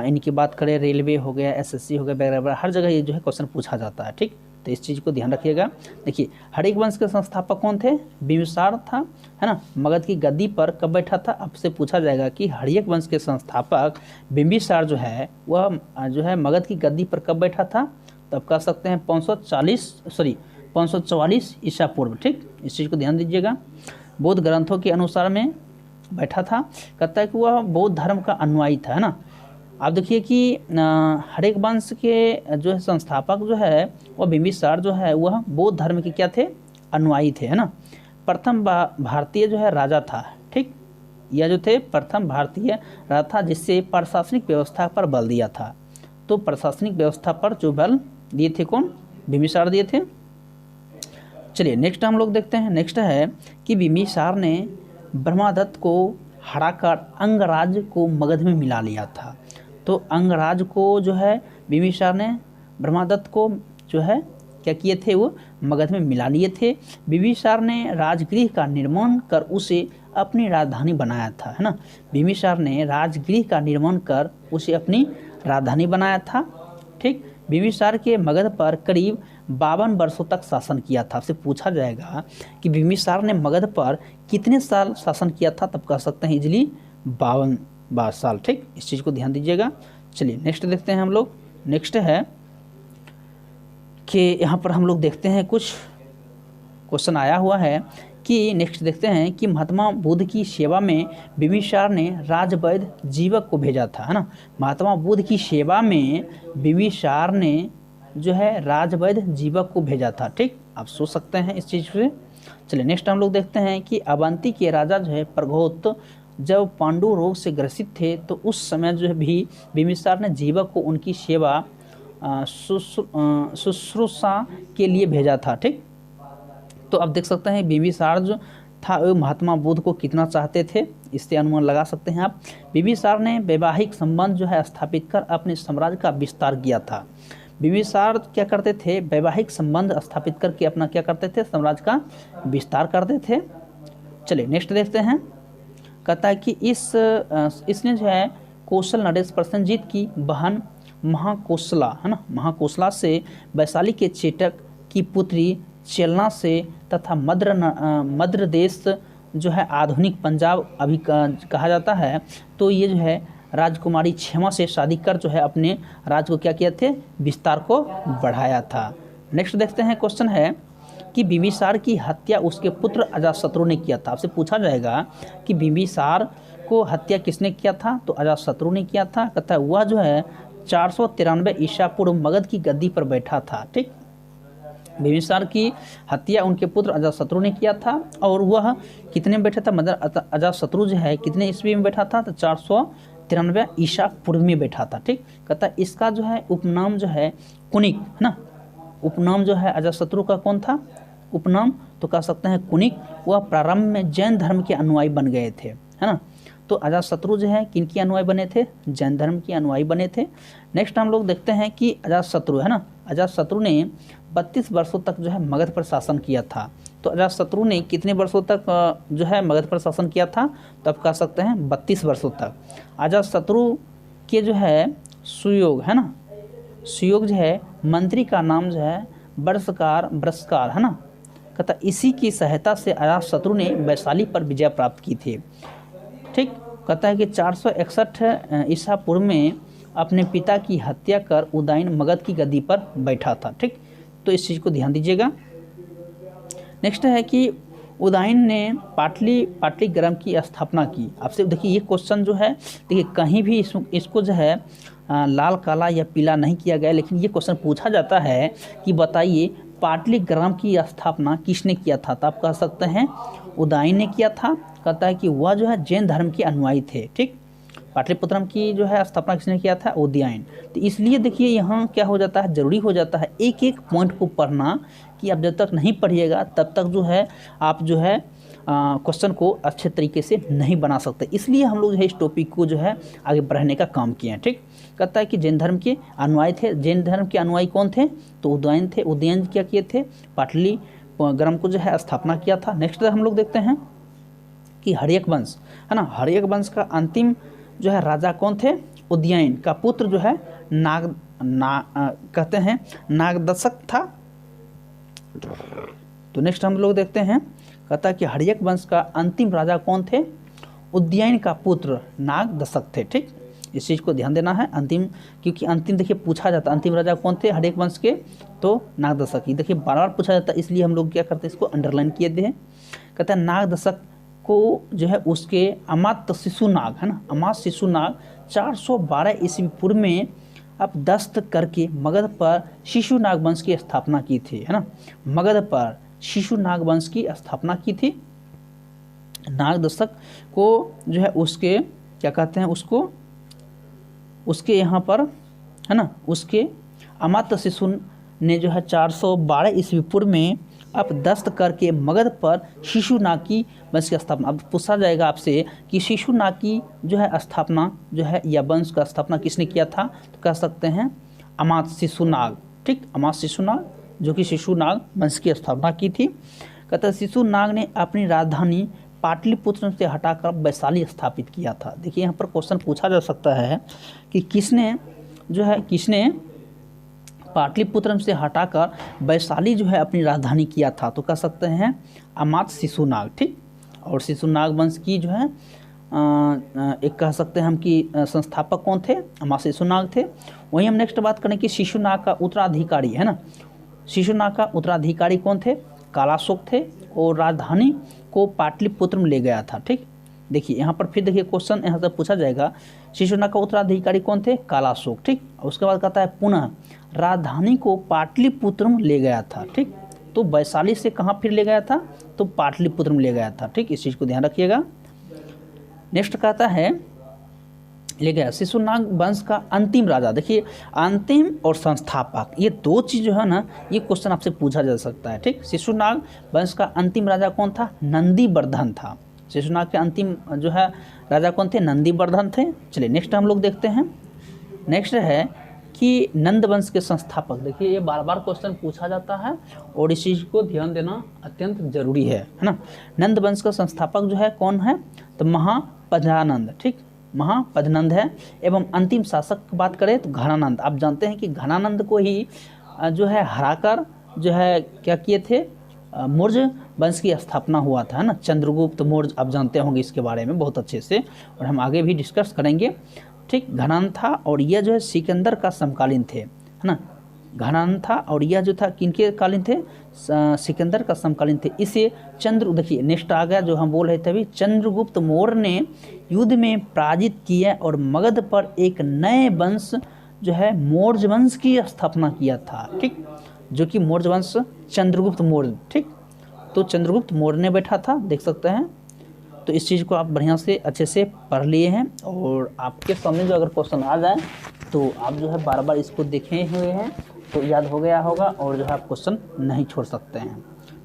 इनकी बात करें रेलवे हो गया, SSC हो गया, वगैरह हर जगह ये जो है क्वेश्चन पूछा जाता है। ठीक, तो इस चीज़ को ध्यान रखिएगा। देखिए हर्यक वंश के संस्थापक कौन थे, बिंबिसार था, है ना। मगध की गद्दी पर कब बैठा था, आपसे पूछा जाएगा कि हर्यक वंश के संस्थापक बिंबिसार जो है वह जो है मगध की गद्दी पर कब बैठा था, तो आप कह सकते हैं 544 ईसा पूर्व। ठीक, इस चीज़ को ध्यान दीजिएगा। बौद्ध ग्रंथों के अनुसार में बैठा था। कहता है कि वह बौद्ध धर्म का अनुयायी था, है ना। आप देखिए कि हर्यक वंश के जो है संस्थापक जो है वह बिंबिसार जो है वह बौद्ध धर्म के क्या थे, अनुयायी थे, है ना। प्रथम भारतीय जो है राजा था। ठीक, यह जो थे प्रथम भारतीय राजा था जिससे प्रशासनिक व्यवस्था पर बल दिया था। तो प्रशासनिक व्यवस्था पर जो बल दिए थे कौन, बिंबिसार दिए थे। चलिए नेक्स्ट हम लोग देखते हैं। नेक्स्ट है कि बिंबिसार ने ब्रह्मदत्त को हराकर अंगराज को मगध में मिला लिया था। तो अंगराज को जो है बिंबिसार ने ब्रह्मदत्त को जो है क्या किए थे, वो मगध में मिला लिए थे। बिंबिसार ने राजगृह का निर्माण कर उसे अपनी राजधानी बनाया था, है ना। बिंबिसार ने राजगृह का निर्माण कर उसे अपनी राजधानी बनाया था। ठीक, बिंबिसार के मगध पर करीब 52 वर्षों तक शासन किया था। आपसे पूछा जाएगा कि बिंबिसार ने मगध पर कितने साल शासन किया था, तब कह सकते हैं इजली 52 साल। ठीक, इस चीज़ को ध्यान दीजिएगा। चलिए नेक्स्ट देखते हैं हम लोग। नेक्स्ट है कि यहाँ पर हम लोग देखते हैं कुछ क्वेश्चन आया हुआ है कि नेक्स्ट देखते हैं कि महात्मा बुद्ध की सेवा में बिंबिसार ने राजवैद्य जीवक को भेजा था, है ना। महात्मा बुद्ध की सेवा में बिंबिसार ने जो है राजवैद्य जीवक को भेजा था। ठीक, आप सोच सकते हैं इस चीज़ से। चलिए नेक्स्ट हम लोग देखते हैं कि अवंती के राजा जो है प्रघोत जब पांडु रोग से ग्रसित थे तो उस समय जो है भी बिंबिसार ने जीवक को उनकी सेवा शुश्रूषा के लिए भेजा था। ठीक, तो आप देख सकते हैं बिंबिसार जो था वो महात्मा बुद्ध को कितना चाहते थे, इससे अनुमान लगा सकते हैं आप। बिंबिसार ने वैवाहिक संबंध जो है स्थापित कर अपने साम्राज्य का विस्तार किया था। बिंबिसार क्या करते थे, वैवाहिक संबंध स्थापित करके अपना क्या करते थे, साम्राज्य का विस्तार करते थे। चलिए नेक्स्ट देखते हैं। कहता है कि इसने जो है कौशल नरेश प्रसेनजीत की बहन महाकोशला, है ना, महाकोशला से वैशाली के चेटक की पुत्री चेलना से तथा मद्र देश जो है आधुनिक पंजाब अभी कहा जाता है, तो ये जो है राजकुमारी क्षेमा से शादी कर जो है अपने राज को क्या किया थे, विस्तार को बढ़ाया था। नेक्स्ट देखते हैं क्वेश्चन है कि बिंबिसार की हत्या उसके पुत्र अजातशत्रु ने किया था। आपसे पूछा जाएगा कि बिंबिसार को हत्या किसने किया था, तो अजातशत्रु ने किया था। कहता है वह जो है 493 ईसा पूर्व मगध की गद्दी पर बैठा था। ठीक, बिंबिसार की हत्या उनके पुत्र अजातशत्रु ने किया था। और वह कितने में बैठा था, मतलब अजातशत्रु जो है कितने ईस्वी में बैठा था, तो 493 ईसा पूर्व में बैठा था। ठीक, कहता है इसका जो है उपनाम जो है कुनिक, है ना। उपनाम जो है अजातशत्रु का कौन था, उपनाम, तो कह सकते हैं कुनिक। वह प्रारंभ में जैन धर्म के अनुयायी बन गए थे, है ना। तो अजातशत्रु जो है किनके अनुयायी बने थे, जैन धर्म के अनुयायी बने थे। नेक्स्ट हम लोग देखते हैं कि अजातशत्रु, है ना, अजातशत्रु ने 32 वर्षों तक जो है मगध पर शासन किया था। तो अजातशत्रु ने कितने वर्षों तक जो है मगध पर शासन किया था? तो आप कह सकते हैं 32 वर्षों तक। अजातशत्रु के जो है सुयोग है ना, सुयोग जो है मंत्री का नाम जो है बृहस्कार है ना, कहता इसी की सहायता से अजातशत्रु ने वैशाली पर विजय प्राप्त की थी। ठीक, कहता है कि 461 ईसा पूर्व में अपने पिता की हत्या कर उदयन मगध की गद्दी पर बैठा था। ठीक, तो इस चीज़ को ध्यान दीजिएगा। नेक्स्ट है कि उदयन ने पाटलिपुत्रम की स्थापना की। आपसे देखिए ये क्वेश्चन जो है, देखिए कहीं भी इसको जो है लाल काला या पीला नहीं किया गया, लेकिन ये क्वेश्चन पूछा जाता है कि बताइए पाटलिपुत्रम की स्थापना किसने किया था? तो आप कह सकते हैं उदयन ने किया था। कहता है कि वह जो है जैन धर्म के अनुयायी थे। ठीक, पाटलिपुत्रम की जो है स्थापना किसने किया था? उदयन। तो इसलिए देखिए यहाँ क्या हो जाता है, जरूरी हो जाता है एक एक पॉइंट को पढ़ना, कि आप जब तक नहीं पढ़िएगा तब तक जो है आप जो है क्वेश्चन को अच्छे तरीके से नहीं बना सकते। इसलिए हम लोग जो है इस टॉपिक को जो है आगे बढ़ाने का काम किए हैं। ठीक, कहता है कि जैन धर्म के अनुयायी थे। जैन धर्म के अनुयायी कौन थे? तो उदयन थे। उदयन क्या किए थे? पाटलिपुत्रम को जो है स्थापना किया था। नेक्स्ट हम लोग देखते हैं कि हर्यक वंश है ना, हर्यक वंश का अंतिम जो है राजा कौन थे? उदयन का पुत्र जो है कहते हैं नागदशक था। तो नेक्स्ट हम लोग देखते हैं, कहता है कि हर्यक वंश का अंतिम राजा कौन थे? उदयन का पुत्र नागदशक थे। ठीक, इस चीज़ को ध्यान देना है। अंतिम, क्योंकि अंतिम देखिए पूछा जाता है अंतिम राजा कौन थे हर्यक वंश के? तो नागदशक ही। देखिए बार बार पूछा जाता है, इसलिए हम लोग क्या करते हैं इसको अंडरलाइन किए थे। कहता है नागदशक को जो है उसके अमात्य शिशुनाग है ना, अमात्य शिशुनाग 412 ईस्वी पूर्व में अपदस्थ करके मगध पर शिशुनाग वंश की स्थापना की थी है ना, मगध पर शिशुनाग वंश की स्थापना की थी। नागदशक को जो है उसके क्या कहते हैं उसको, उसके यहाँ पर है ना, उसके अमात्य शिशु ने जो है 412 ईस्वी पूर्व में अपदस्थ करके मगध पर शिशुनाग की वंश की स्थापना। अब पूछा जाएगा आपसे कि शिशुनाग की जो है स्थापना जो है या वंश का स्थापना किसने किया था? तो कह सकते हैं अमात्य शिशुनाग। ठीक, अमात्य शिशुनाग जो कि शिशुनाग वंश की स्थापना की थी। कहते हैं शिशुनाग ने अपनी राजधानी पाटलिपुत्र से हटाकर वैशाली स्थापित किया था। देखिए यहाँ पर क्वेश्चन पूछा जा सकता है कि किसने पाटलिपुत्र से हटाकर वैशाली जो है अपनी राजधानी किया था? तो कह सकते हैं अमात्य शिशुनाग। ठीक, और शिशुनाग वंश की जो है एक कह सकते हैं हम कि संस्थापक कौन थे? अमात्य शिशुनाग थे। वहीं हम नेक्स्ट बात करें कि शिशुनाग का उत्तराधिकारी है ना, शिशुनाग का उत्तराधिकारी कौन थे? कालाशोक थे, और राजधानी को पाटलिपुत्र में ले गया था। ठीक, देखिए यहाँ पर फिर देखिए क्वेश्चन यहाँ से पूछा जाएगा, शिशुनाग का उत्तराधिकारी कौन थे? कालाशोक। ठीक, उसके बाद कहता है पुनः राजधानी को पाटलिपुत्र में ले गया था। ठीक, तो वैशाली से कहाँ फिर ले गया था? तो पाटलिपुत्र में ले गया था। ठीक, इस चीज़ को ध्यान रखिएगा। नेक्स्ट कहता है ले गया शिशुनाग वंश का अंतिम राजा। देखिए अंतिम और संस्थापक ये दो चीज़ जो है ना, ये क्वेश्चन आपसे पूछा जा सकता है। ठीक, शिशुनाग वंश का अंतिम राजा कौन था? नंदीवर्धन था। शिशुनाग के अंतिम जो है राजा कौन थे? नंदीवर्धन थे। चलिए नेक्स्ट हम लोग देखते हैं। नेक्स्ट है कि नंद वंश के संस्थापक। देखिए ये बार बार क्वेश्चन पूछा जाता है और इस चीज़ को ध्यान देना अत्यंत जरूरी है ना। नंद वंश का संस्थापक जो है कौन है? तो महापद्मानंद। ठीक, महापद्मानंद है। एवं अंतिम शासक की बात करें तो घनानंद। आप जानते हैं कि घनानंद को ही जो है हराकर जो है क्या किए थे? मौर्य वंश की स्थापना हुआ था है ना, चंद्रगुप्त मौर्य। आप जानते होंगे इसके बारे में बहुत अच्छे से, और हम आगे भी डिस्कस करेंगे। ठीक, घनानंद था और यह जो है सिकंदर का समकालीन थे है ना। घनानंद था और यह जो था किनके कालीन थे? सिकंदर का समकालीन थे। इसे देखिए नेक्स्ट आ गया जो हम बोल रहे थे अभी, चंद्रगुप्त मौर्य ने युद्ध में पराजित किया और मगध पर एक नए वंश जो है मौर्य वंश की स्थापना किया था। ठीक, जो कि मौर्य वंश चंद्रगुप्त मौर्य। ठीक, तो चंद्रगुप्त मौर्य ने बैठा था, देख सकते हैं। तो इस चीज़ को आप बढ़िया से अच्छे से पढ़ लिए हैं, और आपके सामने जो अगर क्वेश्चन आ जाए तो आप जो है बार बार इसको देखे हुए हैं तो याद हो गया होगा, और जो है आप क्वेश्चन नहीं छोड़ सकते हैं।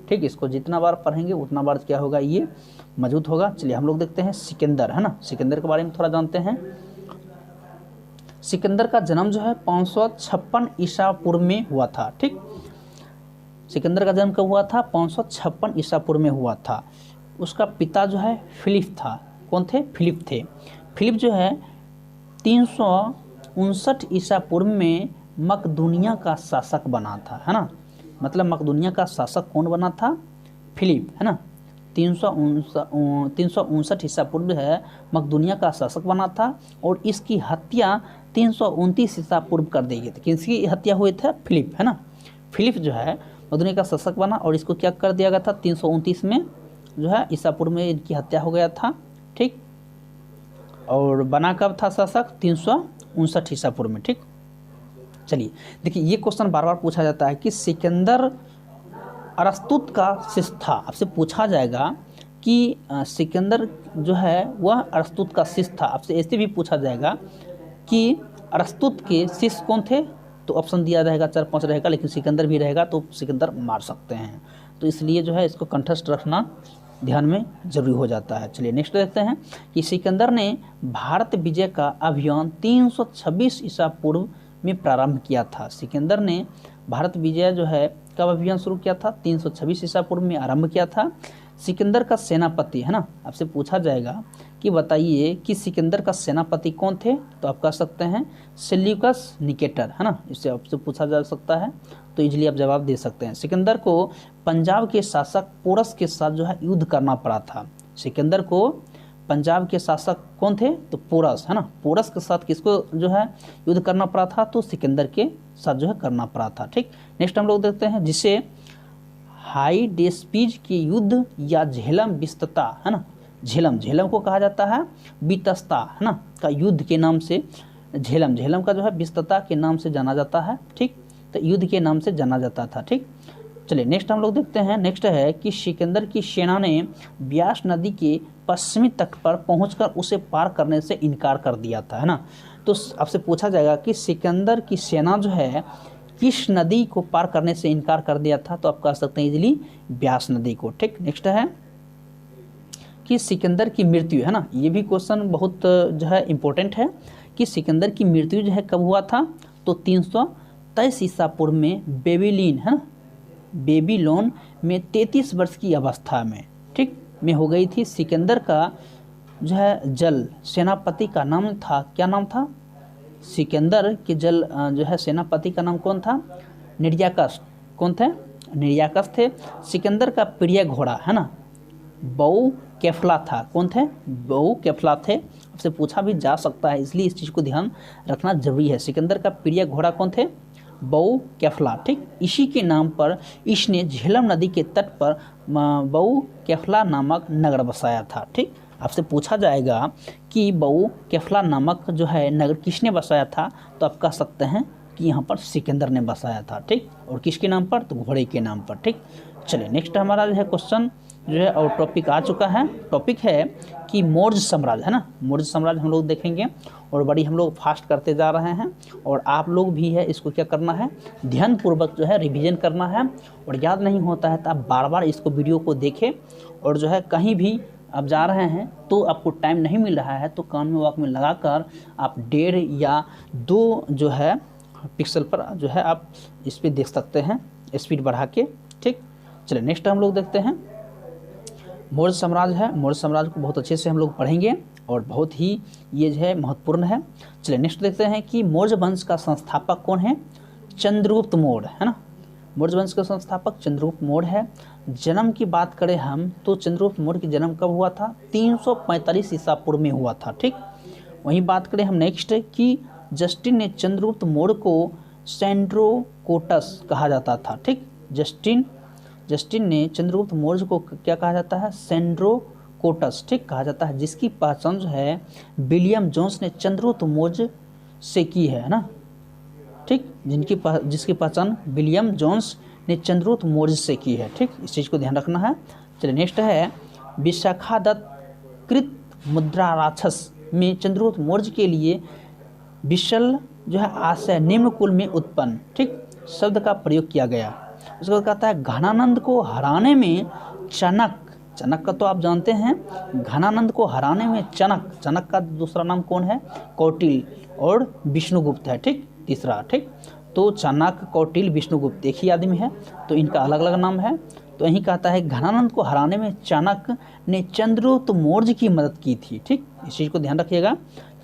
ठीक, इसको जितना बार पढ़ेंगे उतना बार क्या होगा, ये मौजूद होगा। चलिए हम लोग देखते हैं सिकंदर है ना, सिकंदर के बारे में थोड़ा जानते हैं। सिकंदर का जन्म जो है 556 ईसा पूर्व में हुआ था। ठीक, सिकंदर का जन्म कब हुआ था? 556 ईसा पूर्व में हुआ था। उसका पिता जो है फिलिप था। कौन थे? फिलिप थे। फिलिप जो है 359 ईसा पूर्व में मकदूनिया का शासक बना था, है ना। मतलब मकदूनिया का शासक कौन बना था? फिलिप, है ना। 359 ईसा पूर्व है मकदूनिया का शासक बना था और इसकी हत्या 329 ईसा पूर्व कर दी गई थी। किसकी हत्या हुई था? फिलिप, है ना। फिलिप जो है मकदूनिया का शासक बना और इसको क्या कर दिया गया था? 329 में जो है ईसा पूर्व में इनकी हत्या हो गया था, ठीक। और बना कब था शासक? 359 ईसा पूर्व में, ठीक। चलिए देखिए, ये क्वेश्चन बार बार पूछा जाता है कि सिकंदर अरस्तुत का शिष्य था। आपसे पूछा जाएगा कि सिकंदर जो है वह अरस्तुत का शिष्य था। आपसे ऐसे भी पूछा जाएगा कि अरस्तुत के शिष्य कौन थे, तो ऑप्शन दिया रहेगा, 4-5 रहेगा, लेकिन सिकंदर भी रहेगा तो सिकंदर मार सकते हैं। तो इसलिए जो है इसको कंठस्थ रखना ध्यान में जरूरी हो जाता है। चलिए नेक्स्ट देखते हैं कि सिकंदर ने भारत विजय का अभियान 326 ईसा पूर्व में प्रारंभ किया था। सिकंदर ने भारत विजय जो है कब अभियान शुरू किया था? 326 ईसा पूर्व में आरंभ किया था। सिकंदर का सेनापति, है ना, आपसे पूछा जाएगा कि बताइए कि सिकंदर का सेनापति कौन थे, तो आप कह सकते हैं सेल्यूकस निकेटर, है ना। इससे आपसे पूछा जा सकता है तो इजीली आप जवाब दे सकते हैं। सिकंदर को पंजाब के शासक पोरस के साथ जो है युद्ध करना पड़ा था। सिकंदर को पंजाब के शासक कौन थे? तो पोरस, है ना। पोरस के साथ किसको जो है युद्ध करना पड़ा था? तो सिकंदर के साथ जो है करना पड़ा था, ठीक। नेक्स्ट हम लोग देखते हैं जिसे हाइडेस्पीज के युद्ध या झेलम विस्तता, है ना। झेलम को कहा जाता है वितस्ता, है ना, का युद्ध के नाम से झेलम का जो है विस्तता के नाम से जाना जाता है, ठीक। तो युद्ध के नाम से जाना जाता था, ठीक। चलिए नेक्स्ट हम लोग देखते हैं। नेक्स्ट है कि सिकंदर की सेना ने ब्यास नदी के पश्चिमी तट पर पहुंचकर उसे पार करने से इनकार कर दिया था, है ना। तो आपसे पूछा जाएगा कि सिकंदर की सेना जो है किस नदी को पार करने से इनकार कर दिया था, तो आप कह सकते हैं इजीली ब्यास नदी को, ठीक। नेक्स्ट है कि सिकंदर की मृत्यु, है ना, ये भी क्वेश्चन बहुत जो है इम्पोर्टेंट है कि सिकंदर की मृत्यु जो है कब हुआ था? तो 323 ईसा पूर्व में बेबीलोन, है ना, बेबीलोन में 33 वर्ष की अवस्था में, ठीक, में हो गई थी। सिकंदर का जो है जल सेनापति का नाम था, क्या नाम था? सिकंदर के जल जो है सेनापति का नाम कौन था? निर्याकस। कौन थे? निर्याकस थे। सिकंदर का प्रिय घोड़ा, है ना, बहु केफला था। कौन थे? बहु केफला थे। आपसे पूछा भी जा सकता है, इसलिए इस चीज़ को ध्यान रखना जरूरी है। सिकंदर का प्रिय घोड़ा कौन थे? बहु केफला, ठीक। इसी के नाम पर इसने झेलम नदी के तट पर बहु केफला नामक नगर बसाया था, ठीक। आपसे पूछा जाएगा कि बहु केफला नामक जो है नगर किसने बसाया था, तो आप कह सकते हैं कि यहाँ पर सिकंदर ने बसाया था, ठीक। और किसके नाम पर? तो घोड़े के नाम पर, ठीक। चलिए नेक्स्ट हमारा जो है क्वेश्चन जो है और टॉपिक आ चुका है। टॉपिक है कि मौर्य साम्राज्य, है ना। मौर्य साम्राज्य हम लोग देखेंगे और बड़ी हम लोग फास्ट करते जा रहे हैं और आप लोग भी है इसको क्या करना है, ध्यानपूर्वक जो है रिवीजन करना है। और याद नहीं होता है तो आप बार बार इसको वीडियो को देखें और जो है कहीं भी आप जा रहे हैं तो आपको टाइम नहीं मिल रहा है तो कान में वाक में लगाकर आप 1.5 या 2 जो है पिक्सल पर जो है आप इस पर देख सकते हैं स्पीड बढ़ा के, ठीक। चलिए नेक्स्ट हम लोग देखते हैं मौर्य साम्राज्य है। मौर्य साम्राज्य को बहुत अच्छे से हम लोग पढ़ेंगे और बहुत ही ये जो है महत्वपूर्ण है। चलिए नेक्स्ट देखते हैं कि मौर्य वंश का संस्थापक कौन है? चंद्रगुप्त मौर्य, है ना। मौर्य वंश का संस्थापक चंद्रगुप्त मौर्य है। जन्म की बात करें हम तो चंद्रगुप्त मौर्य की जन्म कब हुआ था? 345 ईसा पूर्व में हुआ था, ठीक। वहीं बात करें हम नेक्स्ट कि जस्टिन ने चंद्रगुप्त मौर्य को सेंड्रोकोटस कहा जाता था, ठीक। जस्टिन ने चंद्रगुप्त मौर्य को क्या कहा जाता है? सेंड्रोकोटस, ठीक, कहा जाता है, जिसकी पहचान जो है विलियम जोन्स ने चंद्रगुप्त मौर्य से की है ना, ठीक। जिसकी पहचान विलियम जोन्स ने चंद्रगुप्त मौर्य से की है, ठीक। इस चीज़ को ध्यान रखना है। चलिए नेक्स्ट है विशाखादत्त कृत मुद्रा राक्षस में चंद्रगुप्त मौर्य के लिए विशल जो है आशय निम्न कुल में उत्पन्न, ठीक, शब्द का प्रयोग किया गया। उसके बाद कहता है घनानंद को हराने में चनक का तो आप जानते हैं, घनानंद को हराने में चनक का दूसरा नाम कौन है? कौटिल्य और विष्णुगुप्त है, ठीक, तीसरा, ठीक। तो चाणक्य, कौटिल्य, विष्णुगुप्त एक ही आदमी है, तो इनका अलग अलग नाम है। तो यही कहता है घनानंद को हराने में चाणक्य ने चंद्रगुप्त मौर्य की मदद की थी। ठीक, इस चीज़ को ध्यान रखिएगा।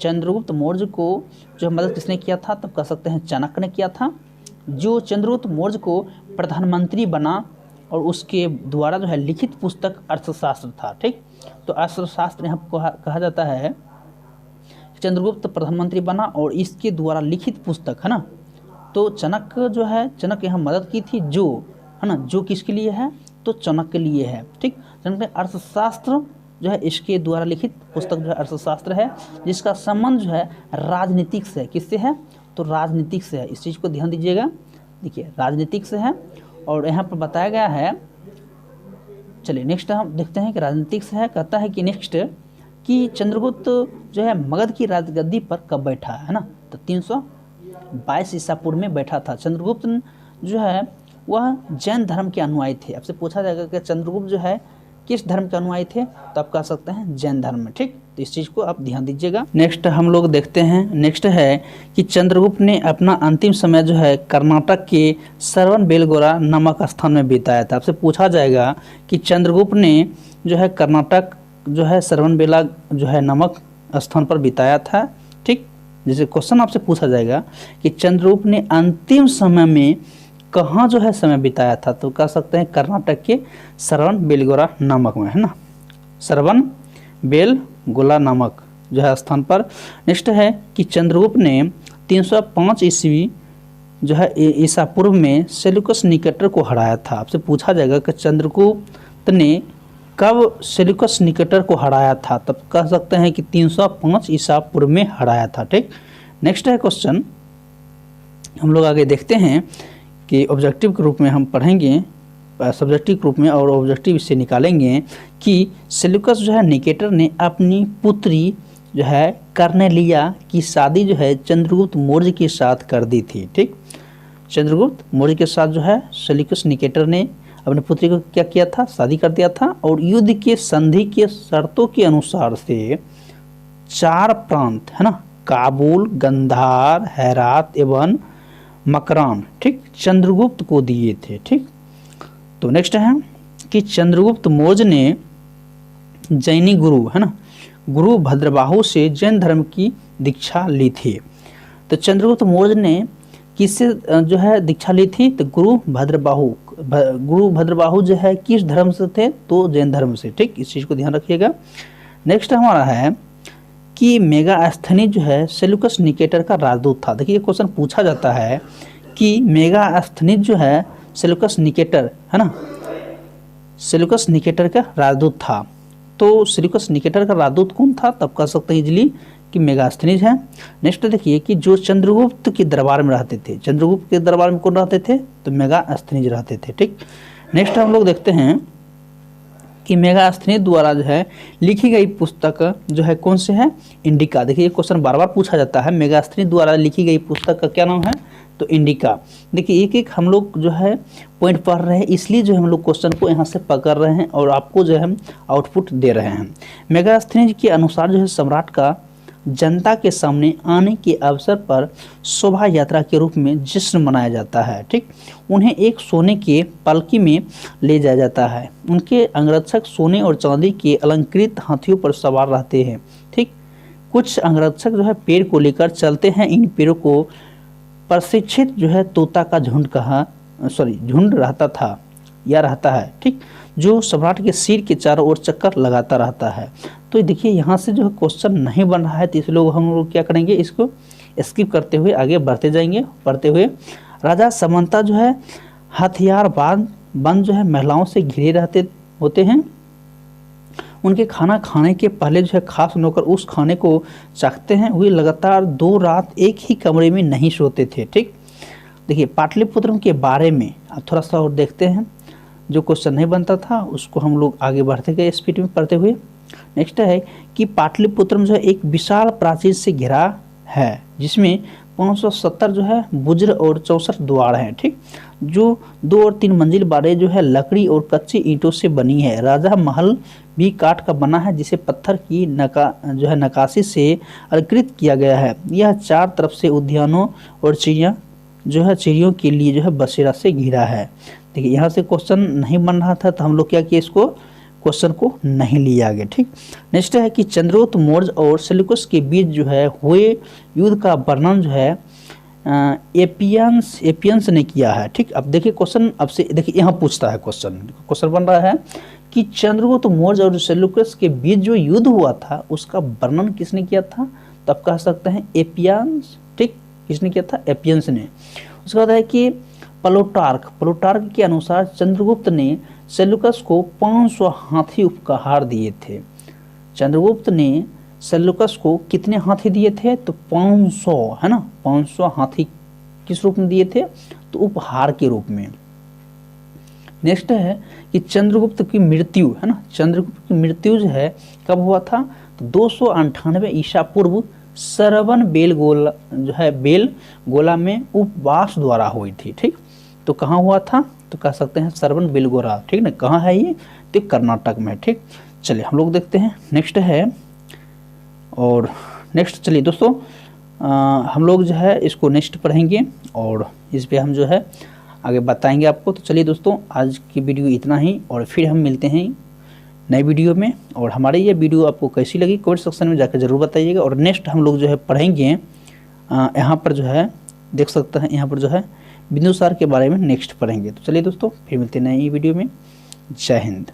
चंद्रगुप्त मौर्य को जो मदद किसने किया था, तब कह सकते हैं चाणक्य ने किया था। जो चंद्रगुप्त मौर्य को प्रधानमंत्री बना और उसके द्वारा जो है लिखित पुस्तक अर्थशास्त्र था। ठीक, तो अर्थशास्त्र यहाँ कहा जाता है चंद्रगुप्त प्रधानमंत्री बना और इसके द्वारा लिखित पुस्तक है ना। तो चाणक्य जो है, चाणक्य यहाँ मदद की थी, जो है ना, जो किसके लिए है, तो चाणक्य के लिए है। ठीक, चाणक्य अर्थशास्त्र जो है इसके द्वारा लिखित पुस्तक जो है अर्थशास्त्र है, जिसका संबंध जो है राजनीतिक से, किससे है, तो राजनीतिक से है। इस चीज़ को ध्यान दीजिएगा। देखिए राजनीतिक से है और यहाँ पर बताया गया है। चलिए नेक्स्ट हम देखते हैं कि राजनीतिक से है। कहता है कि नेक्स्ट कि चंद्रगुप्त जो है मगध की राजगद्दी पर कब बैठा है ना, तो 322 ईसा पूर्व में बैठा था। चंद्रगुप्त जो है वह जैन धर्म के अनुयायी थे। आपसे पूछा जाएगा कि चंद्रगुप्त जो है किस धर्म के अनुयायी थे, तो आप कह सकते हैं जैन धर्म में। ठीक, तो इस चीज़ को आप ध्यान दीजिएगा। नेक्स्ट हम लोग देखते हैं, नेक्स्ट है कि चंद्रगुप्त ने अपना अंतिम समय जो है कर्नाटक के श्रवणबेलगोला नामक स्थान में बिताया था। आपसे पूछा जाएगा कि चंद्रगुप्त ने जो है कर्नाटक जो है श्रवणबेला जो है नामक स्थान पर बिताया था। ठीक, जैसे क्वेश्चन आपसे पूछा जाएगा कि चंद्रगुप्त ने अंतिम समय में कहाँ जो है समय बिताया था, तो कह सकते हैं कर्नाटक के श्रवणबेलगोला नामक में, है ना, श्रवणबेलगोला नामक जो है स्थान पर। नेक्स्ट है कि चंद्रगुप्त ने 305 ईस्वी जो है ईसा पूर्व में सेल्यूकस निकेटर को हराया था। आपसे पूछा जाएगा कि चंद्रगुप्त ने कब सेल्यूकस निकेटर को हराया था, तब कह सकते हैं कि 305 ईसा पूर्व में हराया था। ठीक, नेक्स्ट है क्वेश्चन हम लोग आगे देखते हैं कि ऑब्जेक्टिव के रूप में हम पढ़ेंगे, सब्जेक्टिव के रूप में, और ऑब्जेक्टिव इससे निकालेंगे कि सेल्यूकस जो है निकेटर ने अपनी पुत्री जो है कर्नेलिया की शादी जो है चंद्रगुप्त मौर्य के साथ कर दी थी। ठीक, चंद्रगुप्त मौर्य के साथ जो है सेल्यूकस निकेटर ने अपनी पुत्री को क्या किया था, शादी कर दिया था। और युद्ध के संधि के शर्तों के अनुसार से 4 प्रांत है ना, काबुल, गंधार, हेरात एवं मकरान, ठीक, चंद्रगुप्त को दिए थे। ठीक, तो नेक्स्ट है कि चंद्रगुप्त मौर्य ने जैनी गुरु है ना, गुरु भद्रबाहु से जैन धर्म की दीक्षा ली थी। तो चंद्रगुप्त मौर्य ने किससे जो है दीक्षा ली थी, तो गुरु भद्रबाहु जो है किस धर्म से थे, तो जैन धर्म से। ठीक, इस चीज़ को ध्यान रखिएगा। नेक्स्ट हमारा है कि मेगास्थनीज जो है सेल्यूकस निकेटर का राजदूत था। देखिए क्वेश्चन पूछा जाता है कि मेगास्थनीज जो है सेल्यूकस निकेटर है ना, सेल्यूकस निकेटर का राजदूत था। तो सेल्यूकस निकेटर का राजदूत कौन था, तब कह सकते हैं इजली कि मेगास्थनीज है। नेक्स्ट देखिए कि जो चंद्रगुप्त के दरबार में रहते थे, चंद्रगुप्त के दरबार में कौन रहते थे, तो मेगास्थनीज रहते थे। ठीक, नेक्स्ट हम लोग देखते हैं कि मेगास्थनीज द्वारा जो है लिखी गई पुस्तक जो है कौन से है, इंडिका। देखिए क्वेश्चन बार बार पूछा जाता है, मेगास्थनीज द्वारा लिखी गई पुस्तक का क्या नाम है, तो इंडिका। देखिए एक एक हम लोग जो है पॉइंट पढ़ रहे हैं, इसलिए जो हम लोग क्वेश्चन को यहाँ से पकड़ रहे हैं और आपको जो है आउटपुट दे रहे हैं। मेगास्थनीज के अनुसार जो है सम्राट का जनता के सामने आने के अवसर पर शोभा यात्रा के रूप में जश्न मनाया जाता है। ठीक, उन्हें एक सोने के पालकी में ले जाया जाता है। उनके अंगरक्षक सोने और चांदी के अलंकृत हाथियों पर सवार रहते हैं। ठीक, कुछ अंगरक्षक जो है पेड़ को लेकर चलते हैं। इन पेड़ों को प्रशिक्षित जो है तोता का झुंड रहता था या रहता है। ठीक, जो सम्राट के सिर के चारों ओर चक्कर लगाता रहता है। तो देखिए यहाँ से जो है क्वेश्चन नहीं बन रहा है, तो इसलिए हम लोग क्या करेंगे, इसको स्किप करते हुए आगे बढ़ते जाएंगे। पढ़ते हुए राजा समंता जो है हथियार बंद जो है महिलाओं से घिरे रहते होते हैं। उनके खाना खाने के पहले जो है खास नौकर उस खाने को चाखते हैं। वे लगातार 2 रात एक ही कमरे में नहीं सोते थे। ठीक, देखिए पाटलिपुत्र के बारे में आप थोड़ा सा और देखते हैं। जो क्वेश्चन नहीं बनता था उसको हम लोग आगे बढ़ते गए स्पीड में पढ़ते हुए। नेक्स्ट है कि पाटलिपुत्र जो है एक विशाल प्राचीर से घिरा है, जिसमें 570 जो है बुज्र और 64 द्वार हैं। ठीक, जो 2 और 3 मंजिल बाड़े जो है लकड़ी और कच्ची ईंटों से बनी है। राजा महल भी काठ का बना है, जिसे पत्थर की नक्काशी से अलंकृत किया गया है। यह 4 तरफ से उद्यानों और जो है चिड़ियों के लिए जो है बसेरा से घिरा है। देखिए यहाँ से क्वेश्चन नहीं बन रहा था तो हम लोग क्या किए, इसको क्वेश्चन को नहीं लिया आगे। ठीक, नेक्स्ट है कि चंद्रगुप्त मौर्य और सेल्यूकस के बीच जो है हुए युद्ध का वर्णन जो है एपियंस ने किया है। ठीक, अब देखिए क्वेश्चन, अब से देखिए यहाँ पूछता है, क्वेश्चन बन रहा है कि चंद्रगुप्त मौर्य और सेल्यूकस के बीच जो युद्ध हुआ था उसका वर्णन किसने किया था, तो आप कह सकते हैं एपियंस। ठीक, किसने किया था, एपियंस ने। उसके बाद है कि प्लूटार्क के अनुसार चंद्रगुप्त ने सेल्यूकस को 500 हाथी उपहार दिए थे। चंद्रगुप्त ने सेल्यूकस को कितने हाथी दिए थे, तो 500, है ना, 500 हाथी किस रूप में दिए थे, तो उपहार के रूप में। नेक्स्ट है कि चंद्रगुप्त की मृत्यु, है ना, चंद्रगुप्त की मृत्यु जो है कब हुआ था, तो 298 ईसा पूर्व सरवन बेलगोला जो है बेलगोला में उपवास द्वारा हुई थी। ठीक, तो कहाँ हुआ था, तो कह सकते हैं सरवन बेलगोला। ठीक ना, कहाँ है ये, तो कर्नाटक में। ठीक, चलिए हम लोग देखते हैं नेक्स्ट है, और नेक्स्ट चलिए दोस्तों हम लोग जो है इसको नेक्स्ट पढ़ेंगे और इस पे हम जो है आगे बताएंगे आपको। तो चलिए दोस्तों आज की वीडियो इतना ही, और फिर हम मिलते हैं नई वीडियो में। और हमारी ये वीडियो आपको कैसी लगी कमेंट सेक्शन में जाकर ज़रूर बताइएगा। और नेक्स्ट हम लोग जो है पढ़ेंगे यहाँ पर जो है देख सकते हैं, यहाँ पर जो है बिंदुसार के बारे में नेक्स्ट पढ़ेंगे। तो चलिए दोस्तों फिर मिलते हैं नई वीडियो में। जय हिंद।